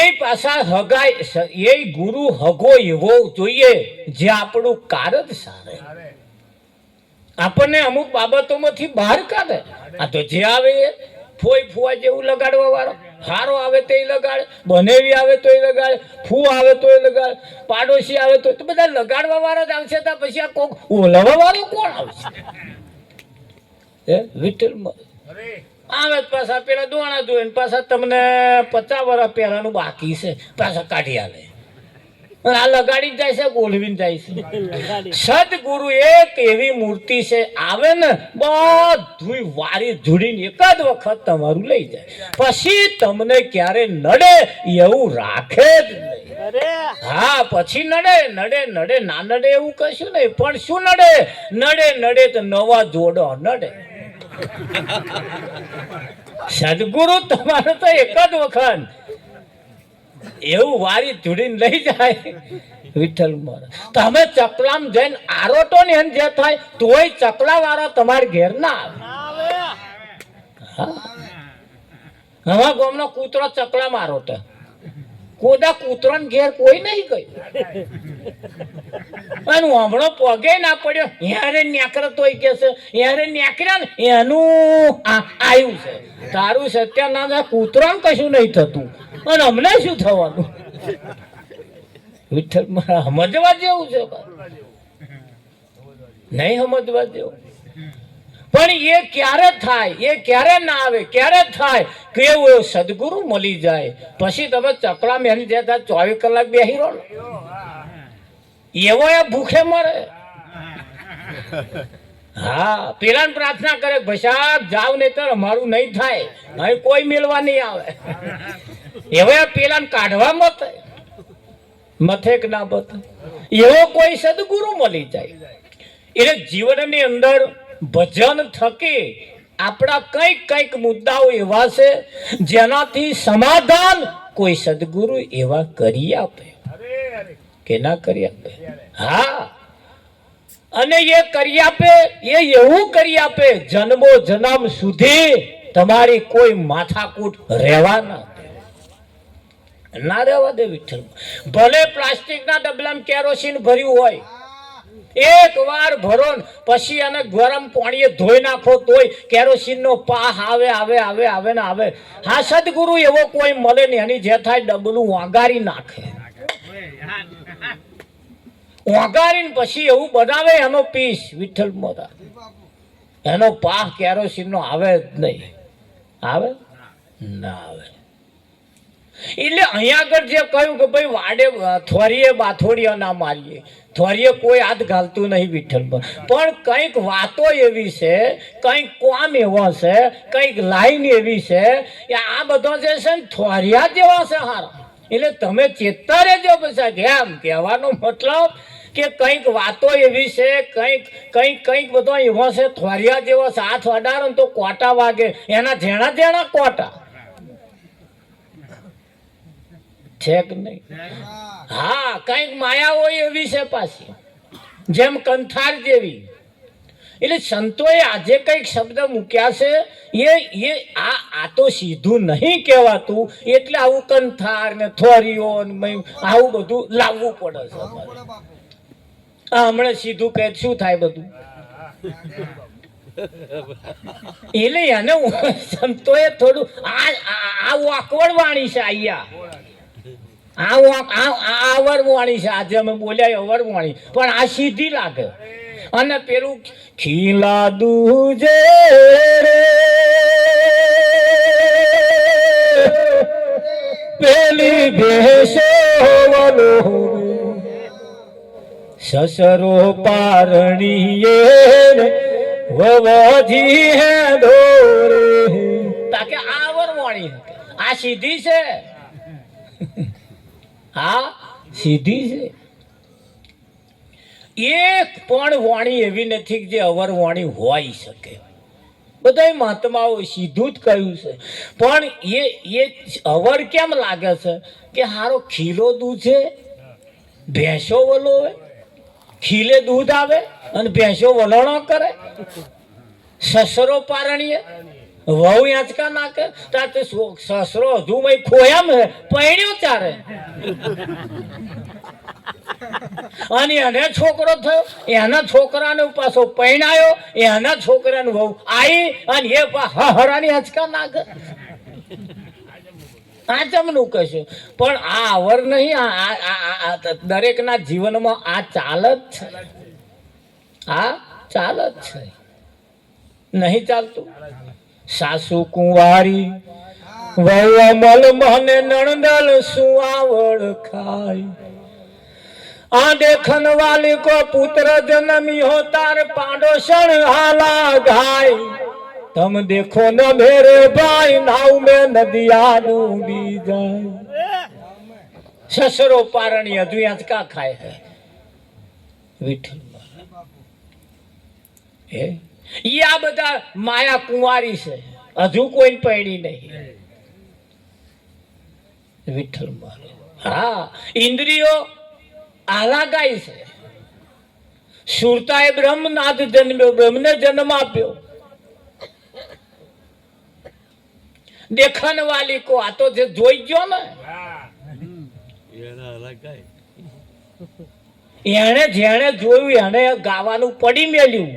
એ પાછા હગાય એ ગુરુ હગો એવો જોઈએ જે આપણું કારજ સારે આપણને અમુક બાબતોમાંથી બહાર કાઢે. આ તો જે આવે એ ફોઈ ફુવા જેવું લગાડવા વાળો હારો આવે તો એ લગાડે, બનેવી આવે તો એ લગાડે, ફૂ આવે તો એ લગાડે, પાડોશી આવે તો બધા લગાડવા વાળા જ આવશે. તો પછી આ કોક ઓલવા વાળો કોણ આવશે? વિઠ્ઠલ આવે પાછા પેલા દોણા જોઈ ને પાછા તમને 50 વર્ષ પહેલાનું બાકી છે પાછા કાઢી આલે. આ લગાડી જાય છે ગોલવીને જાય છે. સદગુરુ એક એવી મૂર્તિ છે આવે ને બધું વારી ધૂડીને એક જ વખત તમારું લઈ જાય. પછી તમને ક્યારે નડે એવું રાખે જ નહીં. હા પછી નડે ના નડે એવું કશું નહીં. પણ શું નડે તો નવા જોડો નડે. સદગુરુ તમારે તો એક જ વખત એવું વારી ધૂડીને લઈ જાય વિઠ્ઠલ મહારાજ. તમે ચકલામ જઈને આરોટો ને એમ જે થાય તોય ચકલા વાળા તમારે ઘેર ના આવે. હવે ગામનો કૂતરો ચકલા મારોટે, કોદા કૂતરો ઘેર કોઈ નહીં ગયું. અને હમણો પગે ના પડ્યો યારે નેકર તોય કે છે યારે નેકર્યા ને એનું આવ્યું છે. તારું સત્યાનાથ કૂતરો કશું નહીં થતું અને અમને શું થવાનું? વિઠ્ઠલ સમજવા જેવું છે, નહીં સમજવા જેવું. પણ એ ક્યારે થાય, એ ક્યારે ના આવે, ક્યારે થાય કેવું એવું સદગુરુ મળી જાય પછી તમે ચકલા મેરી જતા 24 કલાક બેહી રહો ને એવો એ ભૂખે મરે. હા, પેલા પ્રાર્થના કરે ભસાક જાવ નહીં તો અમારું નહીં થાય, અહીં કોઈ મેળવા નહીં આવે. એવો પેલા કાઢવા મથે કે ના બતે એવો કોઈ સદગુરુ મળી જાય. એટલે જીવનની અંદર ભજન થકી આપણા કઈક કઈક મુદ્દાઓ એવા છે જેનાથી સમાધાન કોઈ સદગુરુ એવા કરી આપે કે ના કરી આપે. હા, અને એ કરી આપે, એ એવું કરી આપે જન્મો જન્મ સુધી તમારી કોઈ માથાકૂટ રહેવા ના રહેવા દે વિઠ્ઠલ. ભલે પ્લાસ્ટિકના ડબલામાં કેરોસીન ભર્યું હોય, એક વાર ભરો પછી એને ગરમ પાણીએ ધોઈ નાખો તોય કેરોસીન નો પાહ આવે આવે આવે આવે ને આવે. હા, સદગુરુ એવો કોઈ મળે ને એની જે થાય ડબલું વાગારી નાખે, વાગારીને પછી એવું બનાવે એનો પીસ વિઠ્ઠલ મોરા એનો પાહ કેરોસીન નો આવે જ નહીં. આવે ના આવે. એટલે અહીંયા આગળ જે કહ્યું કે ભાઈ વાડે થોરીએ બાથોડીઓ ના મારીએ, થોરીએ કોઈ હાથ ઘાલતું નહીં વિઠ્ઠલ પર. પણ કંઈક વાતો એવી છે, કંઈક કોમ એવો છે, કંઈક લાઈન એવી છે કે આ બધો જે છે ને થોરિયા જેવા છે હારા. એટલે તમે ચેતતા રહેજો. પછી એમ કહેવાનો મતલબ કે કંઈક વાતો એવી છે, કંઈક બધો એવો છે થોરિયા જેવો છે. હાથ અડાડો ને તો કોટા વાગે, એના ઝેણા ઝેણા કોટા છે કે નહીં? હા, કઈક માયા હોય એવી છે પાછી, જેમ કંથાર જેવી. એટલે સંતોએ આજે કઈક શબ્દ મૂક્યા છે એ આ તો સીધું નહીં કહેવાતું, એટલે આવું કંથાર ને થોરીઓ આવું બધું લાવવું પડે છે. હમણાં સીધું કહે શું થાય બધું? એટલે એને સંતોએ થોડું આ વાકવડ વાણી છે અહીંયા, આવરવાણી છે. આજે અમે બોલ્યા અવરવાણી, પણ આ સીધી લાગે. અને પેલું ખીલા દૂજે પેલી ભેસો સસરો પારણીએ વવાજી હે દોરે. તાકે આવરવાણી આ સીધી છે. હા, સીધી છે. એક પણ વાણી એવી નથી જે અવર વાણી હોઈ શકે. બધા મહાત્માઓ સીધું જ કહ્યું છે. પણ એ અવર કેમ લાગે છે કે હારો ખીલો દૂધ છે, ભેંસો વલોવે, ખીલે દૂધ આવે અને ભેંસો વલણો કરે. સસરો પારણીએ વહુ આંચકા નાખે તાતે સસરો હજુ ખોયામ પૈણ્યો ચારે અને એને છોકરો થયો, એના છોકરાને પાછો પૈણાયો, એના છોકરાને વહુ આવી અને એ હરાની આંચકા નાખે. આ ચમનું કહેશે. પણ આ અવર નહીં, દરેકના જીવનમાં આ ચાલ જ છે. આ ચાલ જ છે. નહીં ચાલતું. સાસુ કુંવારી વહુ અમલ મને નણદલ સુઆવડ ખાય. આ દેખન વાલી કો પુત્ર જન્મી હો તાર પાડોશણ हाला गाय. तम देखो न मेरे भाई नाव में नदिया डूबी जाए. ससरो पारणी हजू आंचका खाए है विठल. ઈ આ બધા માયા કુંવારી છે, હજુ કોઈ પૈણી નહીં. વિઠ્ઠલ મારો. હા, ઇન્દ્રિયો આલાગાઈ છે. સુરતાએ બ્રહ્મનાથ જન્મ્યો, બ્રહ્મને જન્મ આપ્યો. દેખન વાલી કો, આ તો જે જોઈ ગયો ને, એને જેણે જોયું એને ગાવાનું પડી મેલ્યું.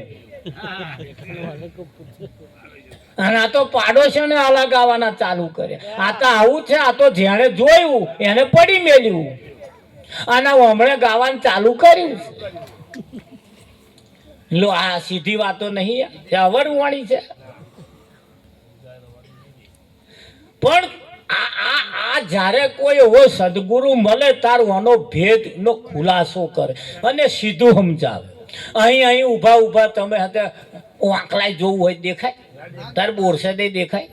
અને આ તો પાડોશી ને આલા ગાવાના ચાલુ કરે. આ તો આવું છે, આ તો જેણે જોયું એને પડી મેલ્યું અને હમણાં ગાવાનું ચાલુ કર્યું. લો, આ સીધી વાતો નહીં, અવરવાણી છે. પણ આ જ્યારે કોઈ એવો સદગુરુ મળે તારું આનો ભેદ નો ખુલાસો કરે અને સીધું સમજાવે. અહીં ઉભા ઉભા તમે આંકલાય જોવું હોય દેખાય, તાર બોરસદે દેખાય,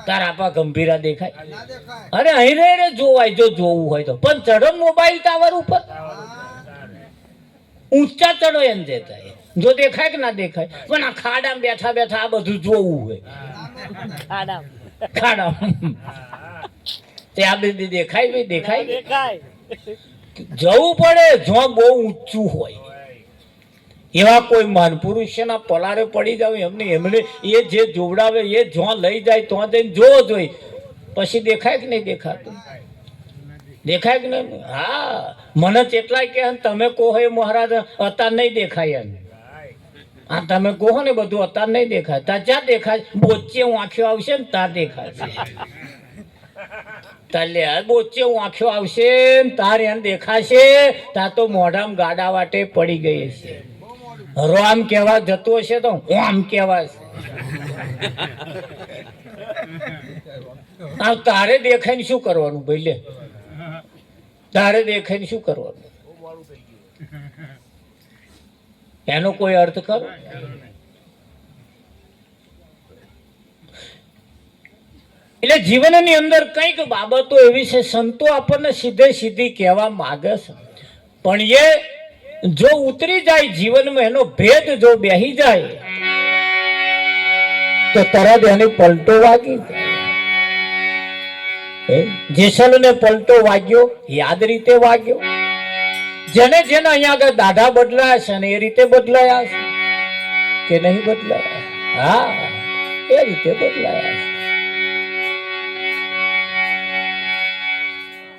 તાર આપા ગંભીરા દેખાય. અરે અહીં રે જોવાય જો જોવું હોય તો. પણ ચડો મોબાઈલ ટાવર ઉપર, ઊંચા ચડો એમ જતા જો દેખાય કે ના દેખાય. પણ આ ખાડામાં બેઠા બેઠા આ બધું જોવું હોય. ખાડા ત્યાં બધી દેખાય ભાઈ, દેખાય જવું પડે જો બહુ ઊંચું હોય. એવા કોઈ મહાનપુરુષના પલારે પડી જાવ એમને એ જે જોવડાવે એ જો લઈ જાય તો જઈને જોવો જોઈએ. પછી દેખાય કે નહીં દેખાતું? દેખાય કે નહીં? હા, મને કેટલાય કે તમે કહો એ મહારાજ અત્યારે નહીં દેખાય એમ. હા, તમે કહો ને બધું અત્યારે નહીં દેખાય. ત્યાં જ્યાં દેખાય બોચે આંખો આવશે ને ત્યાં દેખાય. તાલે બોચે આંખો આવશે ને તાર એને દેખાશે. ત્યાં તો મોઢામાં ગાડા વાટે પડી ગઈ છે. આમ કેવા જતો હશે તો આમ કેવા છે. તારે દેખાઈને શું કરવાનું ભાઈ? લે, તારે દેખાઈને શું કરવાનું? એનો કોઈ અર્થ કરો? એટલે જીવનની અંદર કઈક બાબતો એવી છે સંતો આપણને સીધે સીધી કહેવા માંગે છે, પણ એ જો ઉતરી જાય જીવનમાં, એનો ભેદ જો બેહી જાય તો તરત એને પલટો વાગી જાય. જેસલ ને પલટો વાગ્યો, યાદ રીતે વાગ્યો. જેને જેને અહીંયા આગળ દાઢા બદલાયા છે ને એ રીતે બદલાયા છે કે નહીં બદલાયા? હા, એ રીતે બદલાયા છે.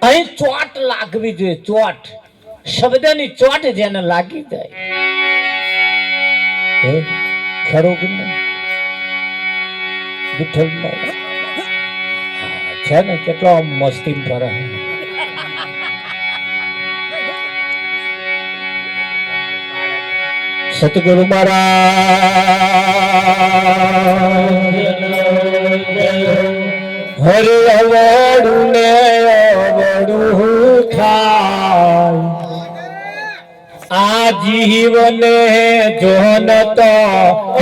અહીં ચોટ લાગવી જોઈએ. ચોટ શબ્દની ચોટ જેને લાગી જાય ખરો કે નહીં? વિઠ્ઠલ છે ને કેટલો મસ્તી ફરે. સતગુરુ મહારાજ હરે અવળું ને અવળું થાય આ જીવને જોન તો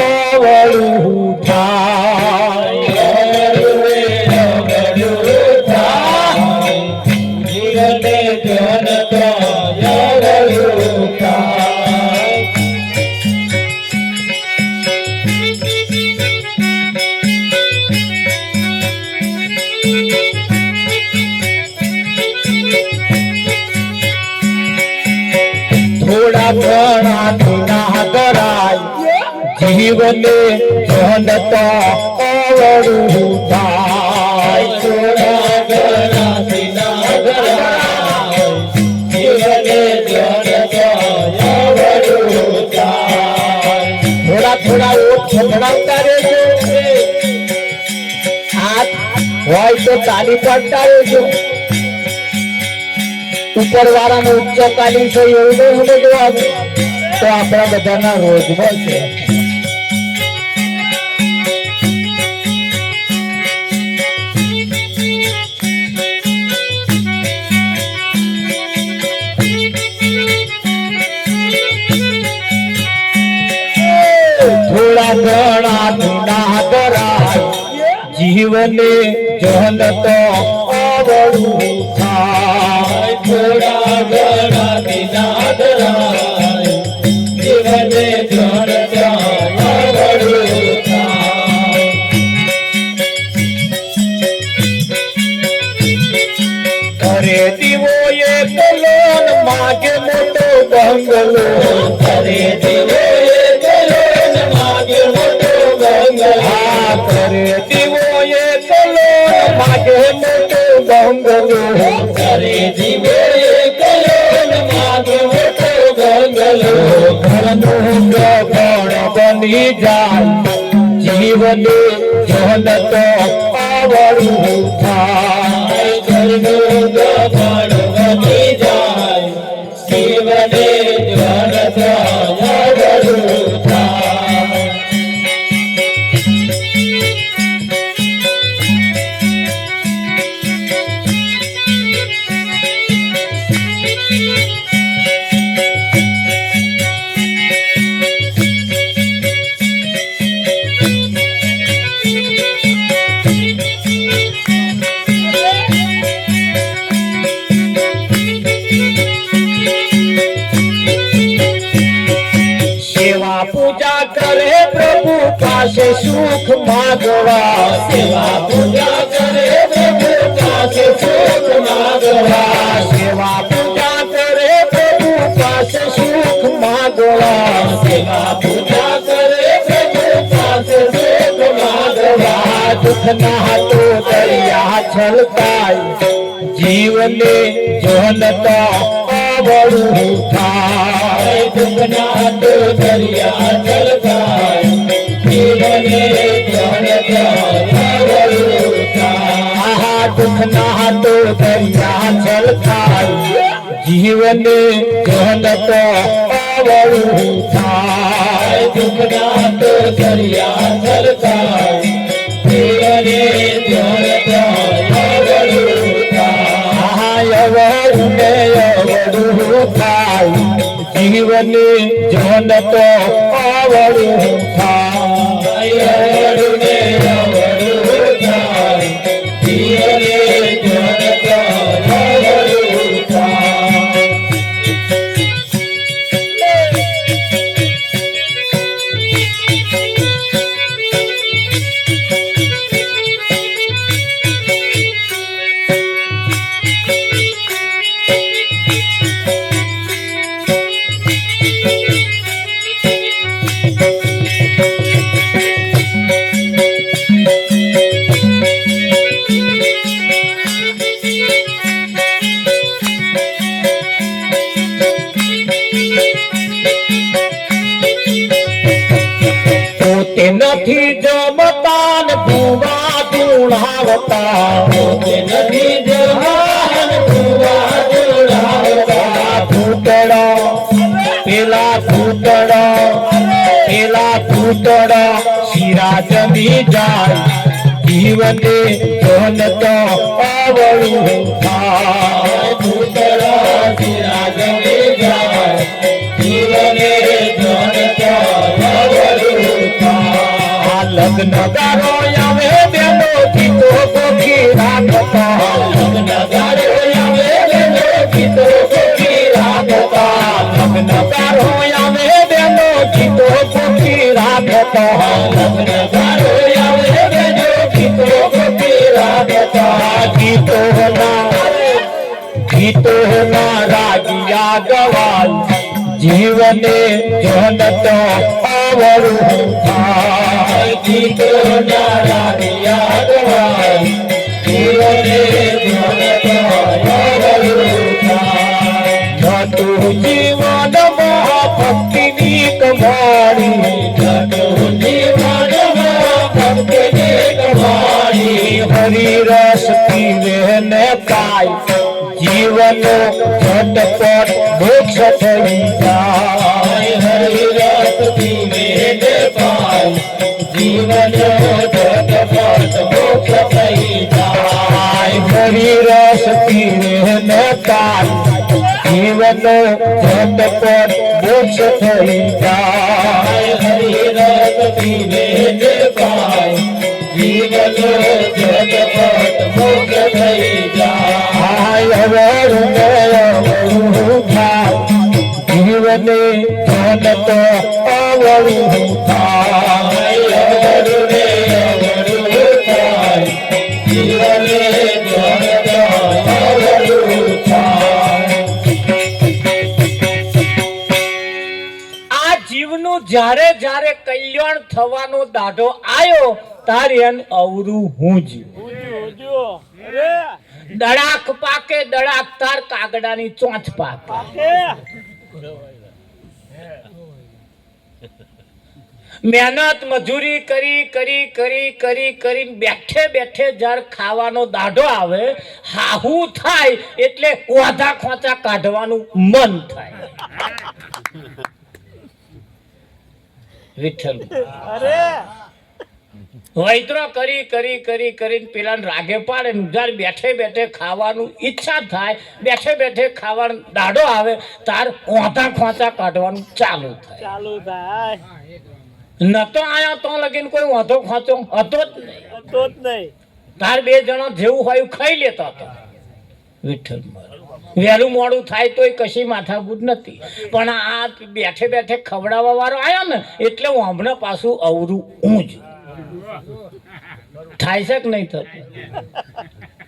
અવળું થાય. જીવને જોન તો અવળું થાય. થોડા ઘણા ના કરાય જીવને જોન તો અવળું થાય. થોડા ઘણા ના કરાય જીવને જોન તો અવળું થાય. થોડા થોડા ઓઠ સંભળાવતા રહેજો. હાથ હોય તો તાલી પાડતા રહેજો. ઉપર વાળાનો ઉચ્ચ તાલીમ છે એવું નહીં સમજવાનું તો આપણા બધાના રોજમાં છે. થોડા ઘણા ગુના કરાય જીવને જોન તો અવળું થાય. થોડા ઘણા ગુના કરાય જીવને જોન તો અવળું કરે દીવો એકલો માગે મોટો બંગલો કરે દીવો એકલો માગે મોટો બંગલો ઘરનો ગણ બની જાય જીવને જન તો આવડું થાય ઘરનો ગણ બની જાય જીવને જન તો આવડું થાય पूजा करे प्रभु पासे सुख मागवा सेवा पूजा करे प्रभु पासे सुख मागवा सेवा पूजा करे प्रभु पासे सुख मागवा सेवा पूजा करे प्रभु पासे सुख मागवा दुख ना तो दरिया छलकाय जीवने जोन तो आवड़ू थाय दुख ना तो दरिया छलकाय जीवने जोन तो आवड़ू थाय दुख ना तो दरिया छलकाय जीवने जोन तो आवड़ू थाय दुख ना तो दरिया छलकाय जीवने जोन तो आवड़ू जीवने जन तो आवड़ू थाय जीवने जन तो आवड़ू थाय નથી જમતા ને ભૂવા ધૂળાવતા નથી જમાન ભૂવા ધૂળાવતા પેલા ભૂતડા શિરા જમી જાય જીવને જોન તો આવડું થાય ભૂતડા શિરા જમી જાય જીવને જોન તો આવડું લગ્ન ગારો આવે બેનો ગીતો ગોખી રાખતા લગ્ન ગારો આવે બેનો ગીતો ગોખી રાખતા લગ્ન ગારો આવે બેનો ગીતો ગોખી રાખતા લગ્ન ગારો આવે બેનો ગીતો ગોખી રાખતા ગીતો ના રાગિયા ગવાય જીવને જોન તો આવડું થાય ગીતો ના રાગિયા ગવાય જીવને જોન તો આવડું થાય નતું જીવનમાં ભક્તિની કમાણી નતું જીવનમાં ભક્તિની કમાણી હરિરસ પીવે ને પાય જીવનો ઝટપટ મોક્ષ થઈ જાય હરિરસ પીવે ને પાય જીવનો ઝટપટ મોક્ષ થઈ જાય હરિરસ પીવે ને પાય જીવનો ઝટપટ મોક્ષ થઈ જાય હરિરસ પીવે ને પાય જીવનો ઝટપટ મોક્ષ થઈ જાય જીવને ધન તો આવડું થાય જીવને ધન તો આવડું થાય આ જીવનું જ્યારે જ્યારે કલ્યાણ થવાનો દાઢો આયો તાર એન અવરું હું જ દડાક પાકે દડાક તાર કાગડાની ચોંચ પાકે મહેનત મજૂરી કરી કરી કરી કરી કરી બેઠે બેઠે જ્યારે ખાવાનો દાઢો આવે હાહુ થાય એટલે ઓધા ખોચા કાઢવાનું મન થાય વિઠ્ઠલ વૈદ્રો કરી કરી કરી કરીને પેલા રાગે પાડે જ્યારે બેઠે બેઠે ખાવાનું ઈચ્છા થાય બેઠે બેઠે ખાવાનો દાઢો આવે તાર ઓધા ખોચા કાઢવાનું ચાલુ થાય નતો આયા તો લગીન કોઈ વાંધો ખાંચો હતો જ નહીં તાર બે જણા જેવું હોય એવું ખાઈ લેતા હતા વિઠ્ઠલ વહેલું મોડું થાય તોય કશી માથાકૂટ નથી પણ આ બેઠે બેઠે ખવડાવવા વાળો આવ્યો ને એટલે હું હમણાં પાછું અવરું હું જ થાય છે કે નહીં થતું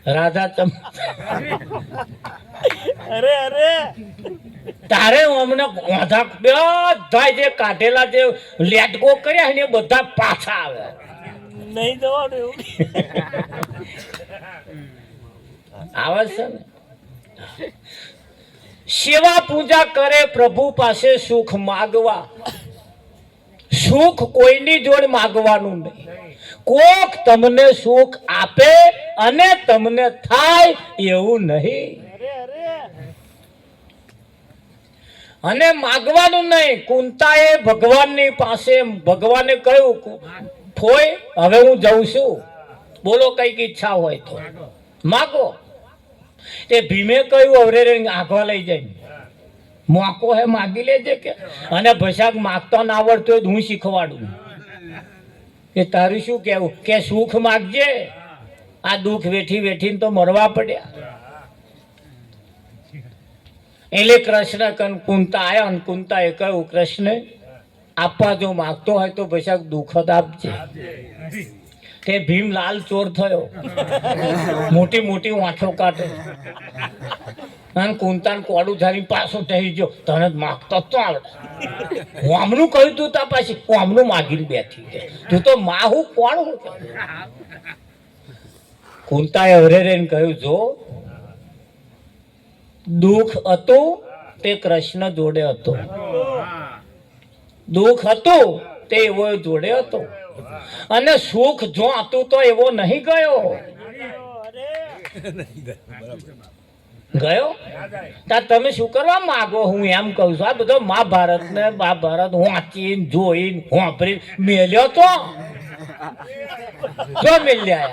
રાધા ચમ અરે અરે તારે અમને ઓધા બધા જે કાઢેલા જે લેટકો કર્યા ને બધા પાછા આવે નહીં જવાનું આવે છે ને સેવા પૂજા કરે પ્રભુ પાસે સુખ માગવા સુખ કોઈની જોડે માગવાનું નહીં કોક તમને સુખ આપે અને તમને થાય એવું નહીં અને માગવાનું નહીં કુંતાએ ભગવાનની પાસે ભગવાને કહ્યું ફોય હવે હું જઉં છું બોલો કઈક ઈચ્છા હોય તો માગો તે ભીમે કહ્યું અવરે આંખવા લઈ જાય મોકો હે માગી લેજે કે અને ભસાક માગતો ના આવડતો હું શીખવાડું કે તારું શું કેવું કે સુખ માગજે આ દુઃખ વેઠી વેઠીને તો મરવા પડ્યા એટલે કૃષ્ણ કુંતા આયા અને કુંતાએ કહ્યું કૃષ્ણ આપવા જો માગતો હોય તો ભસાક દુઃખ જ આપજે તે ભીમ લાલ ચોર થયો મોટી મોટી વાંખો કાઢે અને કુંતાને કોડું ધારી પાછો થઈ ગયો તને જ માગતો તો આવડે હું આમનું કહ્યું તું તા પાછી હું આમનું માગીને બેઠી તું તો માં હું કોણ હું કુંતાએ હરે રહીને કહ્યું જો દુઃખ હતું તે કૃષ્ણ જોડે હતો દુઃખ હતું તે એવો જોડે હતો અને સુખ જો હતું તો એવો નહીં ગયો ગયો તા તમે શું કરવા માંગો હું એમ કહું છું આ બધો મહાભારત ને મહાભારત વાંચીને જોઈને વાપરી મેલ્યો તો જો મેલ્યા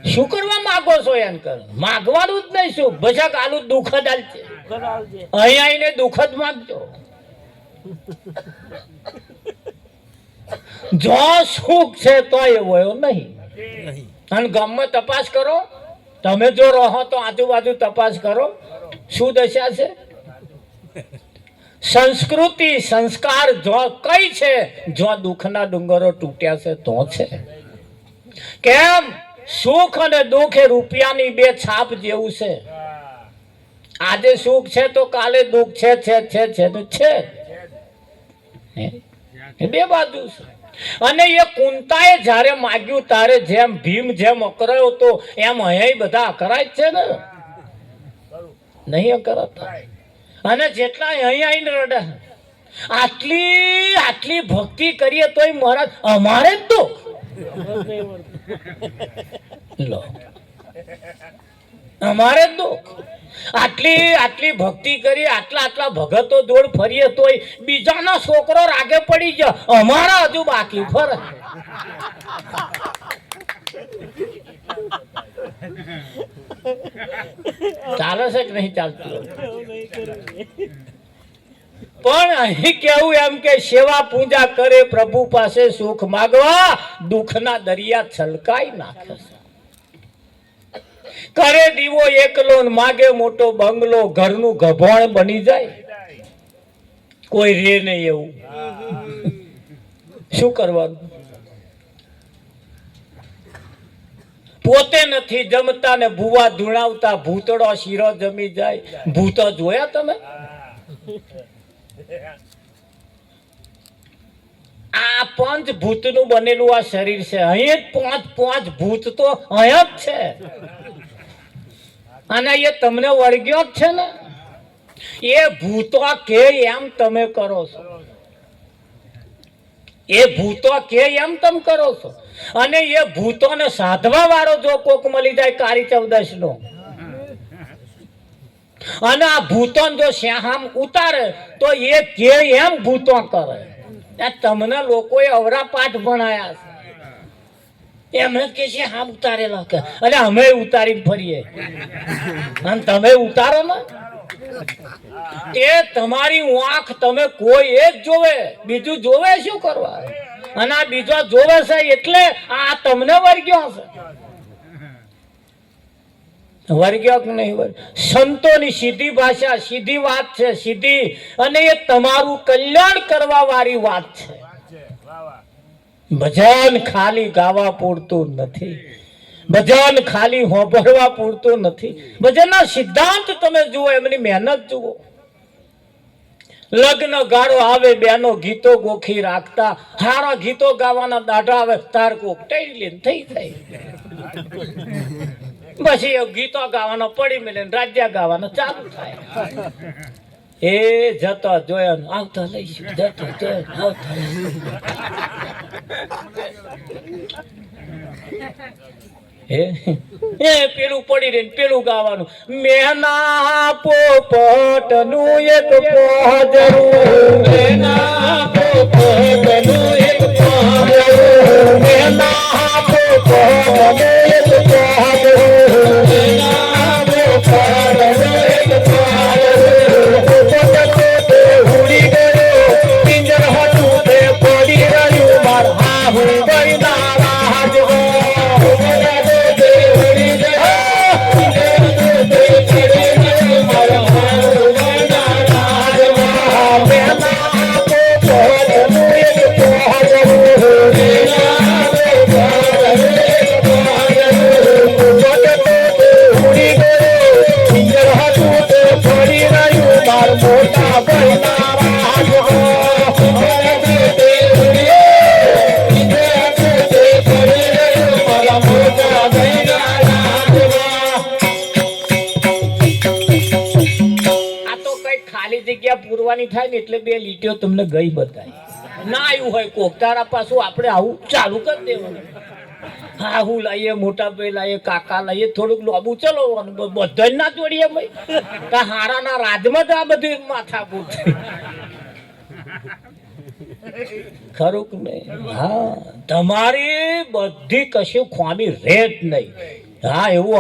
શું કરવા માંગો છો એમ કર માગવાનું જ નહીં શું ભસક આલું દુઃખ જ આલશે અહીં આવીને દુઃખ જ માગજો જો સુખ છે તો એવો નહીં અને ગામમાં તપાસ કરો તમે જો રહો તો આજુબાજુ તપાસ કરો શું દશા છે સંસ્કૃતિ સંસ્કાર જો કઈ છે જો દુઃખના ડુંગરો તૂટ્યા છે તો છે કેમ સુખ અને દુઃખ એ રૂપિયાની બે છાપ જેવું છે આજે સુખ છે તો કાલે દુઃખ છે તો છે બે બાજુ છે અને એ કુંતાએ જ્યારે માગ્યું તારે જેમ ભીમ જેમ અકરાયો તો એમ અહીંયા બધા અકરાય જ છે ને નહીં અકરાતા અને જેટલા અહીંયા આવીને રડે આટલી આટલી ભક્તિ કરીએ તોય મહારાજ અમારે જ તો લો અમારે જ દુઃખ આટલી આટલી ભક્તિ કરી આટલા આટલા ભગતો જોડ ફરીએ તોય બીજાનો છોકરો રાગે પડી જાય અમારા હજુ બાકી ફરે ચાલે છે કે નહીં ચાલતું પણ અહીં કેવું એમ કે સેવા પૂજા કરે પ્રભુ પાસે સુખ માગવા દુઃખના દરિયા છલકાઈ નાખે કરે દીવો એકલો માગે મોટો બંગલો ઘરનું ગભોણ બની જાય કોઈ રે નહીં એવું શું કરવાનું પોતે નથી જમતા ને ભૂવા ધૂણાવતા ભૂતડો શીરો જમી જાય ભૂતો જોયા તમે આ પાંચ ભૂતનું બનેલું આ શરીર છે. અહીં જ પાંચ ભૂત તો અહીંયા જ છે, અને એ તમને વળગ્યો જ છે ને. એ ભૂતો કે એમ તમે કરો છો, એ ભૂતો કે એમ તમે કરો છો. અને એ ભૂતોને સાધવા વાળો જો કોક મળી જાય કાળી ચૌદશ નો, અને આ ભૂતો જો શ્યામ ઉતારે તો એ કે એમ ભૂતો કરે. તમને લોકોએ અવરા પાઠ ભણાયા છે, એમને કે છે હામ ઉતારેલા કે, અને અમે ઉતારીને ફરીએ, અને તમે ઉતારો ને. એ તમારી આંખ તમે કોઈ એક જોવે, બીજું જોવે શું કરવા? અને આ બીજો જોવે છે એટલે આ તમને વર્ગ્યો છે. વર્ગ્યો કે નહીં? સંતોની સીધી ભાષા, સીધી વાત છે, સીધી, અને એ તમારું કલ્યાણ કરવા વાળી વાત છે. ભજન ખાલી ગાવા પૂરતું નથી, ભજન ખાલી હોંભળવા પૂરતું નથી. ભજનના સિદ્ધાંત તમે જુઓ, એમની મહેનત જુઓ. લગ્ન ગાળો આવે, બેનો ગીતો ગોખી રાખતા, હારા ગીતો ગાવાના દાઢા આવે, તાર કોક ટેલી થઈ જાય. પછી ગીતો ગાવાનો પડી મિલે, રાજ્યા ગાવાનો ચાલુ થાય. એ જતો જોયો આવતા લઈશું, જતો જોયો આવતા એ પેલું પડી રહે, પેલું ગાવાનું. મેના પોપટ નું એક પહોંચરું, મેના પોપટ નું એક પહોંચરું, મેના પોપટ નું એક પહોંચરું, મેના પોપટ નું એક પહોંચરું. પોપટ તે ઉડી ગયો, પિંજર હતું તે પડી રહ્યું, માર હાહુ બૈના રાજગો. પૂરવાની થાય ને એટલે બે લીટીઓ તમને ગઈ બતાવી. ના આવ્યું હોય કોક તારા પાછું આપણે આવું ચાલુ કરી દેવાનું. હા હું લાવીએ, મોટા ભાઈ લાવીએ, કાકા લાવીએ, થોડુંક લોબુ ચલાવવાનું, બધા ના જોડીએ ભાઈ. હારાના રાજમાં તો આ બધી માથાકૂટ ખરું કે નહીં? હા, તમારી બધી કશું ખામી રહે જ નહીં. હા, એવું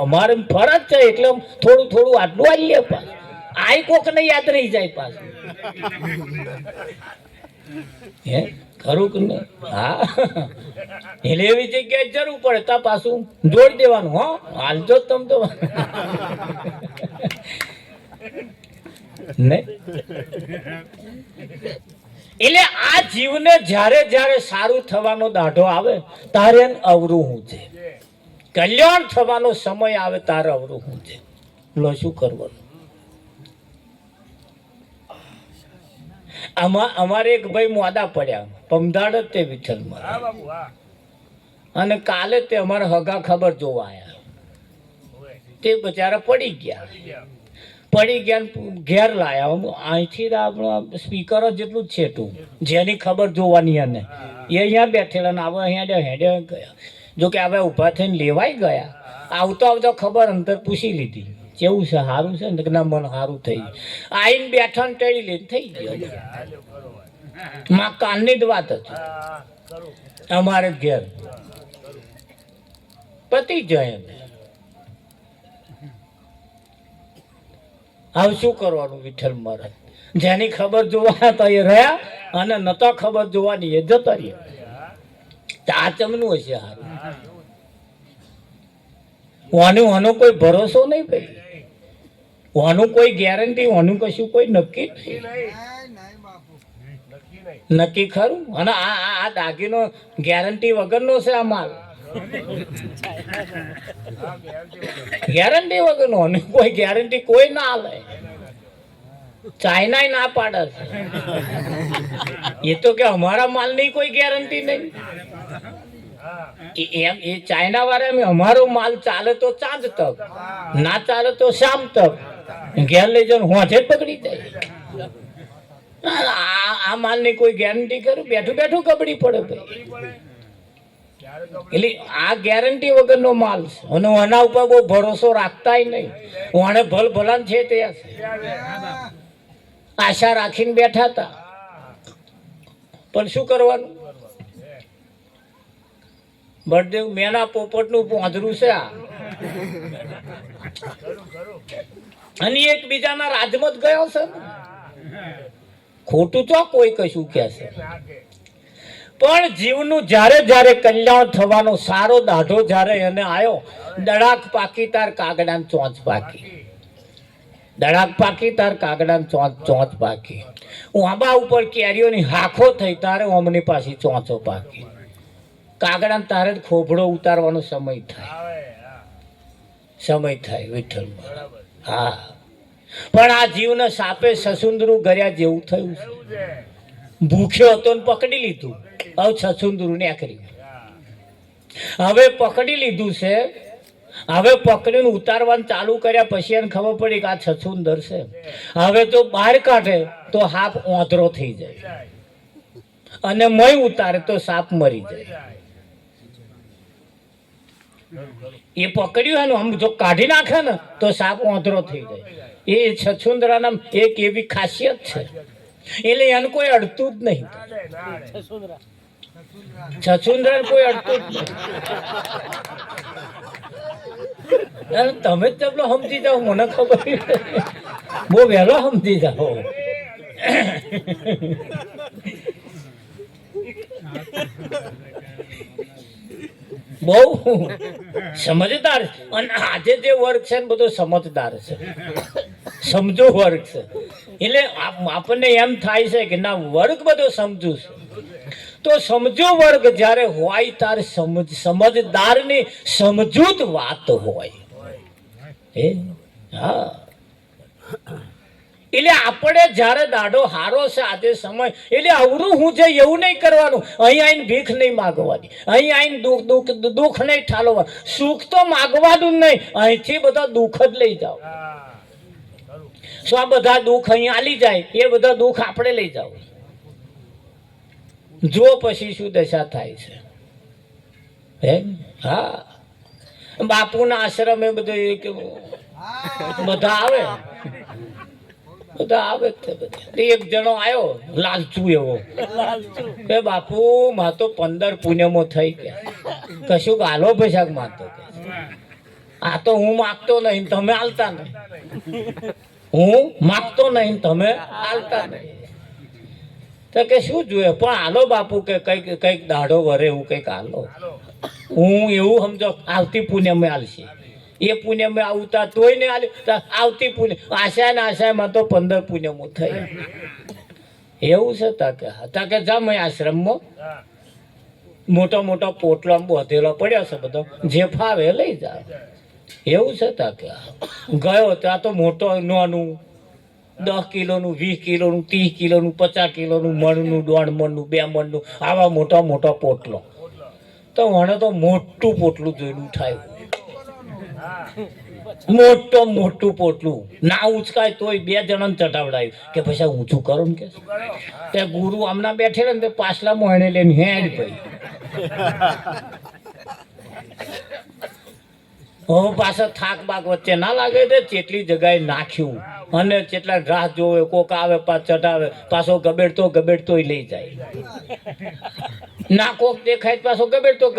અમારે ફરજ છે, એટલે થોડું થોડું આટલું આવીએ પાછું. આઈ કોક ને યાદ રહી જાય પાછું. હે ખરું કે નહીં? હા, એટલે એવી જગ્યાએ જરૂર પડે તા પાછું જોડી દેવાનું. હો હાલજો તમ તો નહીં. એટલે આ જીવને જ્યારે જ્યારે સારું થવાનો દાઢો આવે તારે અવરું હું છે, કલ્યાણ થવાનો સમય આવે તારે અવરું હું છે. લો શું કરવાનું? અમારે એક ભાઈ મોડા પડ્યા, પમદાડ જ તે વિઠ્ઠલમાં, અને કાલે તે અમારા હગા ખબર જોવા આવ્યા. તે બચારા પડી ગયા ઘેર લાયા. અહીંથી આપણું સ્પીકર જેટલું જ છે તું, જેની ખબર જોવાની એને એ અહીંયા બેઠેલા ને આવે અહીંયા હેડે ગયા. જોકે હવે ઊભા થઈને લેવાય ગયા. આવતો આવતો ખબર અંતર પૂછી લીધી, કેવું છે, સારું છે ને? ના, મને સારું થઈ ગયું. આઈને બેઠા ને ટેળી લઈને થઈ ગયો. માં કાલની જ વાત હતી, અમારે ઘેર પતી જાય. હવે શું કરવાનું? વિઠ્ઠલ મહારાજ જેની ખબર જોવા તો એ રહ્યા, અને નતા ખબર જોવાની એ જતા રહ્યા. આ ચમનું હશે સારું. વાનો કોઈ ભરોસો નહીં ભાઈ, વાનું કોઈ ગેરંટી, વાનું કશું કોઈ નક્કી નક્કી ખરું. અને આ દાગીનો ગેરંટી વગરનો છે. આ માલ ગેરંટી વગરનો, અને કોઈ ગેરંટી કોઈ ના લે. ચાઇના ના પાડે છે એ તો કે અમારા માલની કોઈ ગેરંટી નહીં એમ એ ચાઇના વાળા એમ અમારો માલ ચાલે તો ચાંદ તક ના ચાલે તો શામ તક ઘેર લઈ જવાનું હોંઠે જ પકડી જાય આ માલની કોઈ ગેરંટી કરું બેઠું બેઠું કબડી પડે ભાઈ એટલે આ ગેરંટી વગરનો માલ છે અને આના ઉપર બહુ ભરોસો રાખતા નહીં આને ભલ ભલાન છે તે આશા રાખીને બેઠા હતા પણ શું કરવાનું બળદેવ મેના પોપટનું પોંધરું છે આ અને એકબીજાના રાજમત ગયો છે ખોટું તો કોઈ કશું કે છે પણ જીવનું જ્યારે જ્યારે કલ્યાણ થવાનો સારો દાઢો જ્યારે એને આવ્યો દડાક પાકી તાર કાગડાન ચોંચ પાકી દડાક પાકી તાર કાગડાન ચોંચ પાકી આંબા ઉપર કેરીઓની હાખો થઈ તારે ઓમની પાછી ચોંચો પાકી કાગડાને તારે જ ખોભડો ઉતારવાનો સમય થાય વિઠ્ઠલ હા પણ આ જીવને સાપે સસુંદરું ગર્યા જેવું થયું છે ભૂખ્યો હતો ને પકડી લીધું હવે સસુંદરું નીકળ્યું હવે પકડી લીધું છે હવે પકડીને ઉતારવાનું ચાલુ કર્યા પછી એને ખબર પડી કે આ સસુંદર છે હવે તો બહાર કાઢે તો સાપ ઓંધરો થઈ જાય અને મય ઉતારે તો સાપ મરી જાય એ પકડ્યું એનું આમ જો કાઢી નાખે ને તો સાપ ઓંધરો થઈ જાય એ છછુંદરાના એક એવી ખાસિયત છે એટલે એને કોઈ અડતું જ નહીં છછુંદરા કોઈ અડતું જ નહીં તમે જ તબલો સમજી જાઓ મને ખબર બહુ વહેલો સમજી જાઓ બહુ સમજદાર અને આજે જે વર્ગ છે ને બધો સમજદાર છે સમજો વર્ગ છે એટલે આપણને એમ થાય છે કે ના વર્ગ બધો સમજુ છે તો સમજો વર્ગ જ્યારે હોય ત્યારે સમજદારની સમજૂત વાત હોય હા એટલે આપણે જ્યારે દાડો હારો છે આજે સમય એટલે અવરું હું છે એવું નહીં કરવાનું અહીં આવીને ભીખ નહીં માગવાની અહીં આવીને દુઃખ નહીં ઠાલવાનું સુખ તો માગવાનું જ નહીં અહીંથી બધા દુઃખ જ લઈ જાઓ શું આ બધા દુઃખ અહીં આલી જાય એ બધા દુઃખ આપણે લઈ જાવ જો પછી શું દશા થાય છે હે હા બાપુના આશ્રમે બધું બધા આવે એક જણો આવ્યો લાલચુ એવો કે બાપુ માં તો 15 પુણ્યમો થઈ ગયા કશું ગાલો પૈસા માગતો આ તો હું માગતો નહીં તમે હાલતા નહીં હું માગતો નહીં તમે હાલતા નહીં તો કે શું જોઈએ પણ હાલો બાપુ કે કઈક દાઢો વરે એવું કઈક હાલો હું એવું સમજો આવતી પુણ્યમાં હાલશે એ પુણ્યમાં આવતા તોય ને આવતી પુણ્ય આશામાં તો 15 પુણ્યમાં થઈ એવું છે તાકે જા મેં આશ્રમમાં મોટો પોટલો બધેલો પડ્યો છે બધો જે ફાવે લઈ જા એવું છે તાકે ગયો ત્યાં તો મોટો નાનું 10 કિલોનું 20 કિલોનું 30 કિલોનું 50 કિલોનું મણનું 1.5 મણનું 2 મણનું આવા મોટો પોટલો તો મને તો મોટું પોટલું જોઈને ઉઠાયું મોટું પોટલું ના ઉચકાય તોય 2 જણાને ચટાવડાયું કે પછી ઊંચું કરો ને કે ગુરુ આમના બેઠેલા ને તે પાછલા મોહણે લઈને હેડ ભાઈ હવે પાછા થાક બાક વચ્ચે ના લાગે તે ચેટલી જગ્યાએ નાખ્યું અને જેટલા રાહ જોવે કોક આવે પાછ ચટાવે પાછો ગબેડતો લઈ જાય ના કોક દેખાય પાછો ગબેડતો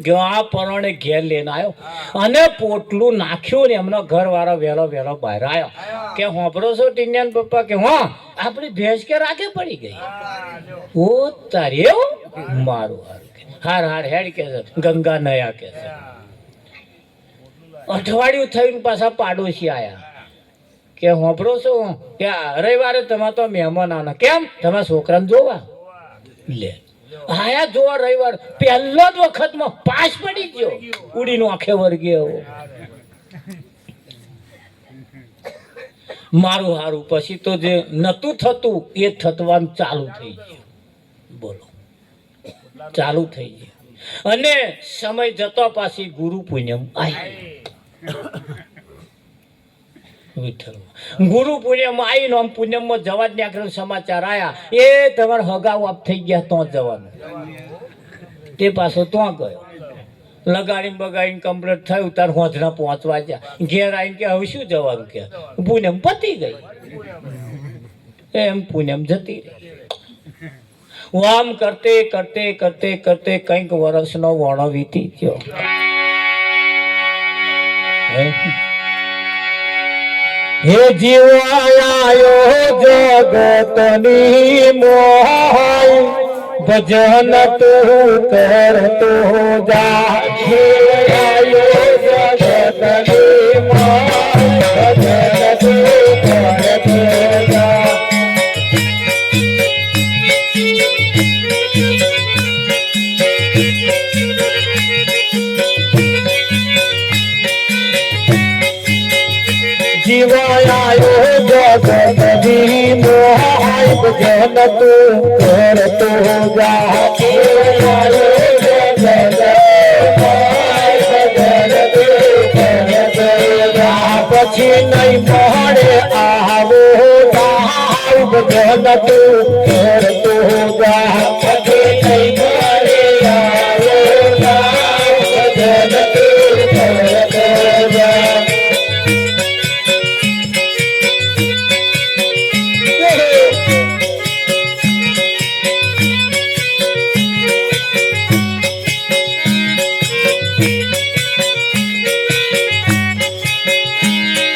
ગયા પરણે ઘેર લઈને આવ્યો અને પોટલું નાખ્યું ને એમનો ઘરવાળો વહેલો બહાર આવ્યો કે હોંભરો છો ટીનિયાન પપ્પા કે હા આપણી ભેંસ કે રાગે પડી ગઈ ઓ તારે મારું હાર હેડ કે છે ગંગા નયા કે છે અઠવાડિયું થયું પાછા પાડોશી આયા કે હોંભરો છો કે રવિવારે તમે તો મહેમાન આના કેમ તમે છોકરાને જોવા લે આયા જોવા રવિવાર પહેલો જ વખતમાં પાસ પડી ગયો ઉડીનું આંખે વર્ગી મારું હારું પછી તો જે નતું થતું એ થવાનું ચાલુ થઈ ગયું. બોલો, ચાલુ થઈ ગયું. અને સમય જતો પાછી ગુરુ પૂનમ આવી. ગુરુ પૂનમ આવીને આમ પૂનમમાં જવા જ આખરે સમાચાર આયા એ તમારે હગાવ આપ થઈ ગયા તો જવાનું. તે પાછો તો ગયો લગાડીને બગાડીને કમ્પ્લીટ થયું તાર હોંચના પહોંચવા ગયા. ઘેર આવીને કે હવે શું જવાનું કે પૂનમ પતી ગઈ. એમ પૂનમ જતી રહી. આમ કરતે કરતે કરતે કરતે કંઈક વર્ષનો વણો વીતી ગયો. હે જીવાયો જગતની મોહ ભજન તું કરતો જા. જગતની મોહ ભજન તું કરતો જા. જીવાયો જગતની મોહ ભજન તું કરતો જા. પછી નહીં મળે આવો ભજન તું કરતો જા. પછી નહીં મળે આવો ભજન તું કરતો જા.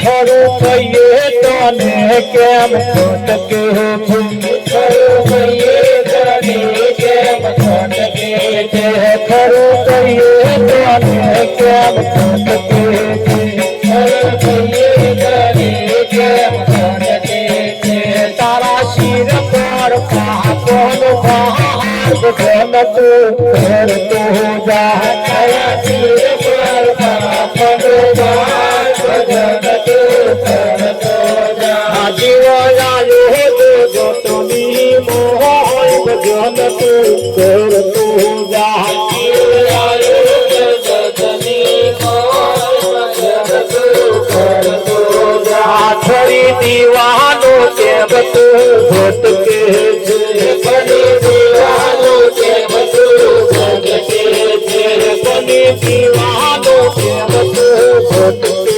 ખરું કહીએ તને કેમ ખોટકે છે. ખરું કહીએ તને કેમ ખોટકે છે. ખરું કહીએ તને કેમ ખોટકે છે. ખરું કહીએ તને કેમ ખોટકે છે. તારા શિર પર પાપનો ભાર ભજન તું કરતો જા. તારા શિર પર પાપનો ભાર ભજન તું કરતો જા. જીવાયો જગતની મોહ ભજન તું કરતો જા. જીવાયો જગતની મોહ ભજન તું કરતો જા. ફરી દીવાનો કેમ તું ભટકે છે. ફરી દીવાનો કેમ તું ભટકે છે. ફરી દીવાનો કેમ તું ભટકે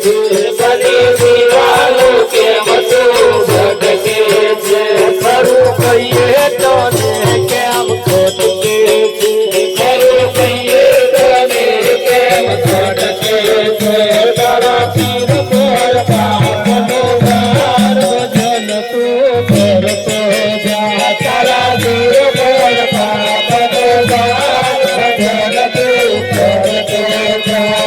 છે. ફરી દીવાનો કેમ તું ભટકે છે. ખરું કહીએ તને કેમ ખોટકે છે. ખરું કહીએ તને કેમ ખોટકે છે. તારા પીર પર પાપનો ભાર ભજન તું કરતો જા. તારા પીર પર પાપનો ભાર ભજન તું કરતો જા.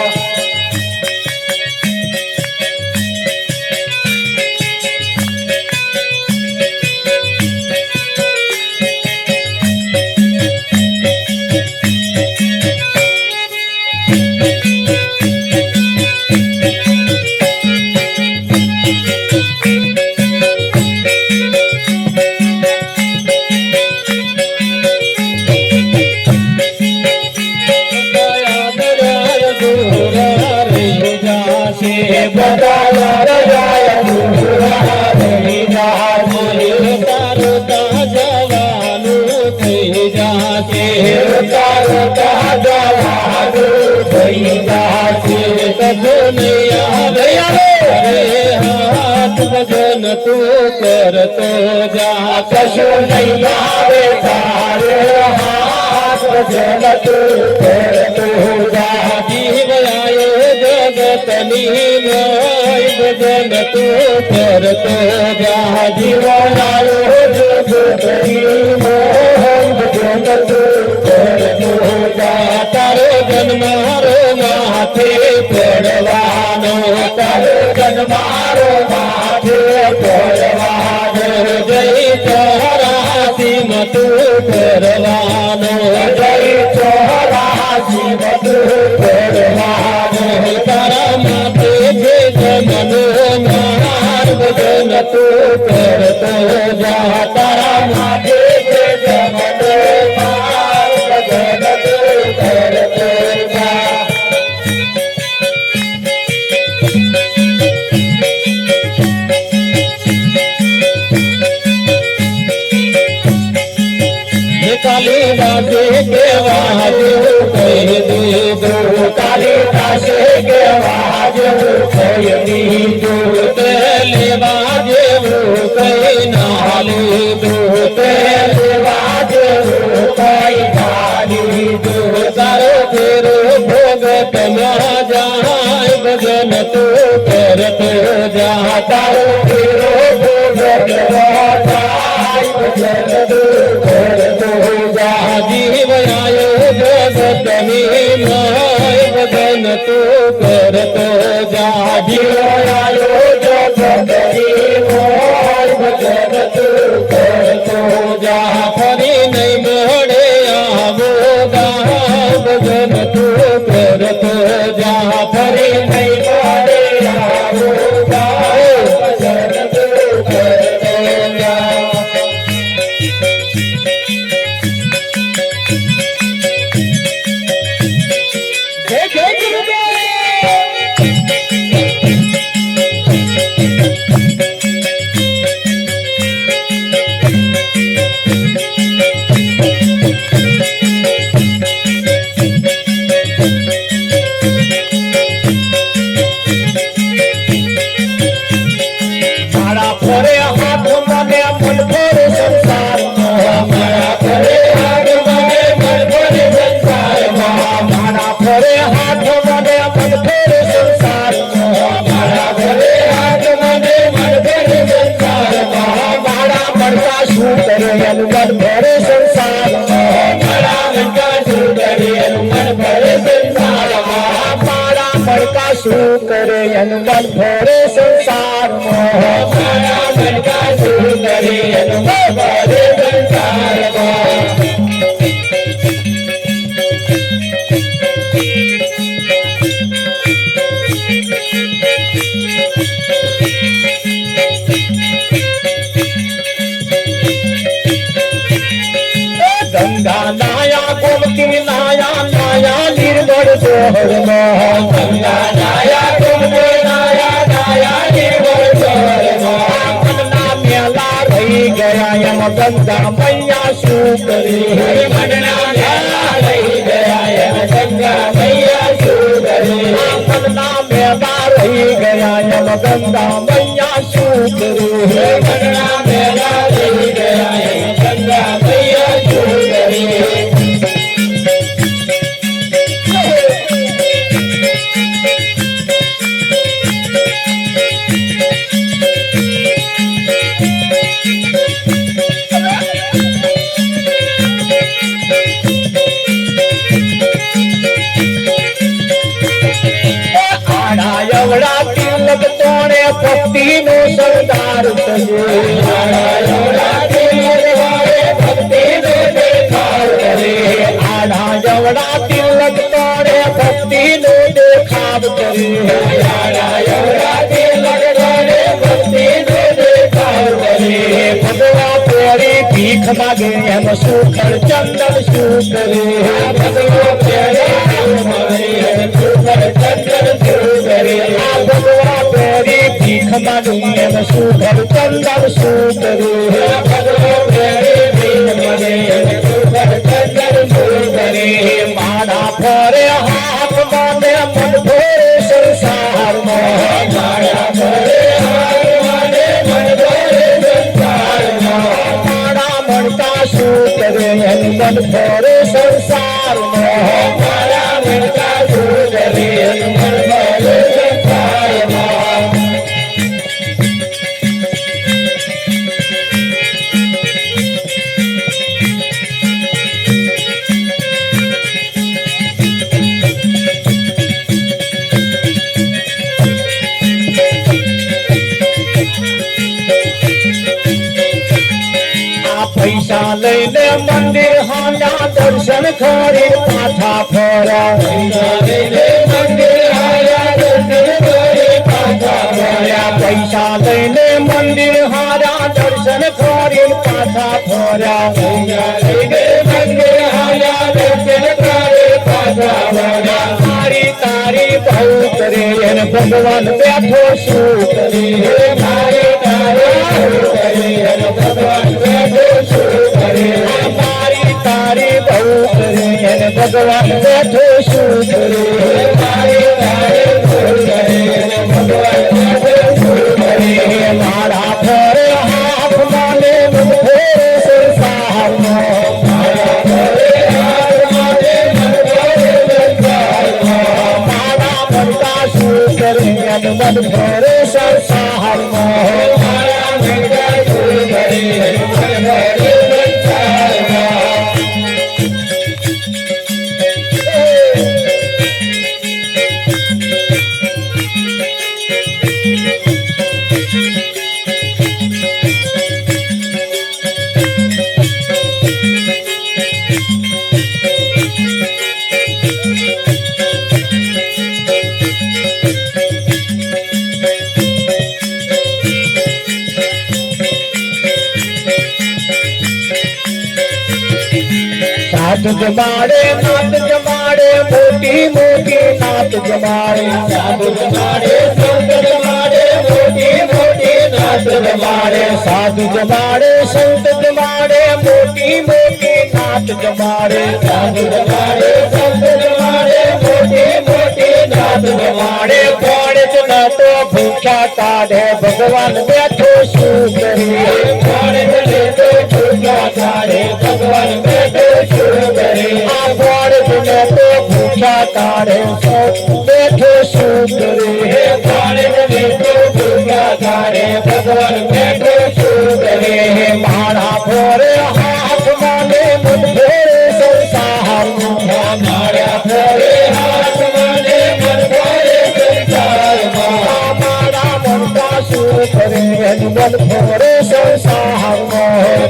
ભજન તું કરતો જા. કશું નહીં આવે તારે હાથ ભજન તું કરતો જા. જીવાયો જગતની મોહ ભજન તું કરતો જા. જીવાયો જગતની મોહ ભજન તું કરતો જા. તારો જન્મારો માથે પડવાનો. તારો જન્મારો માથે પડવાનો. જય ચોરાસી તું કરવાનો. જય ચોરાસી તું કરવાનો. તારા માથે જે મનો માર જેવું કહી દીધું કાલિદાસે કેવા જેવું કહી દીધું તે લેવા જેવું કઈ ના લીધું તે લેવા જેવું કઈ ના લીધું તારો ફેરો ભોગ તમારા જાય ભજન તું કરતો જા તારો ફેરો ભોગ તમારા જાય ભજન તું કરતો જા જીવ આયો જગતની માય ભજન તું કરતો જા જીવ આયો જગતની માય ભજન તું કરતો જા ફરી નહીં મળે આવો ગા ભજન તું કરતો જા ફરી નહીં મળે આવો ગા ભજન તું કરતો જા શું કરે હનુમાન ભરે સંસારમાં મારા મનકા શું કરે હનુમાન ભરે સંસારમાં ગંગા નાયા ગોમતી નાયા નાયા નિર્મળ જોહરમાં ગંગા નાયા ગોમતી નાયા નાયા નિર્મળ જોહરમાં મનના મેલા રહી ગયા એમ ગંગા મૈયા શું કરી મનના મેલા રહી ગયા એમ ગંગા મૈયા શું કરી મનના મેલા રહી ગયા એમ ગંગા મૈયા શું કરી મનના મેલા રહી ગયા એમ ગંગા મૈયા શું કરી ભક્તિ નો સરદાર આડા જવડા તિલક તોડે ભક્તિ નો દેખાવ કરે આડા જવડા તિલક તોડે ભક્તિ નો દેખાવ કરે ભગવા પેરી ભીખ માગે એમ સુખડ ચંદન શું કરે ભગવા પેરી ભીખ માગે એમ સુખડ ચંદન શું કરે ભગવા પેરી ભીખ માગે એમ સુખડ ચંદન શું કરે ભગવા પેરી ભીખ માગે એમ સુખડ ચંદન શું કરે મારા ફરે હાથ માને મન ભરે સંસારમાં મારા ફરે હાથ માને મન ભરે સંસારમાં મારા મનકા શું કરે એમ મન ભરે સંસારમાં મારા મનકા શું કરે એમ મન ભરે સંસારમાં પૈસા લઈને મંદિર હાલ્યા દર્શન કરી પાછા ફર્યા પૈસા લઈને મંદિર હાલ્યા દર્શન કરી પાછા ફર્યા પૈસા લઈને મંદિર હાલ્યા દર્શન કરી પાછા ફર્યા પૈસા લઈને મંદિર હાલ્યા દર્શન કરી પાછા ફર્યા મારી તારી બહુ કરે એને ભગવાન બેઠો શું કરે મારી તારી બહુ કરે એને ભગવાન બેઠો શું કરે મારી તારી બહુ કરે એને ભગવાન બેઠો શું કરે મારા ફરે હાથ માને ફેરે સંસારમાં મારા બનતા શું કરે મન ફરે સંસારમાં नाथ जमाड़े मोटी मोटी नाथ जमाड़े साधु जमाड़े संत जमाड़े मोटी मोटी नाथ जमाड़े साधु जमाड़े संत जमाड़े मोटी मोटी नाथ जमाड़े साधु जमाड़े संत जमाड़े मोटी मोटी नाथ जमाड़े कौन न तो भूखा काढ़े भगवान बैठो शू करिए कौन तो भूखा काढ़े भगवान बैठो शू करिए कौन तो भूखा काढ़े बैठो शू करिए कौन तो भूखा काढ़े भगवान बैठो शू करिए मारा फोरे हाथ माने मुझ फोरे संसार मारा फोरे हाथ माने मुझ फोरे संसार मारा मनका शू करे मन फोरे संसार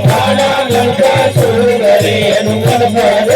मारा मनका शू करे मन फोरे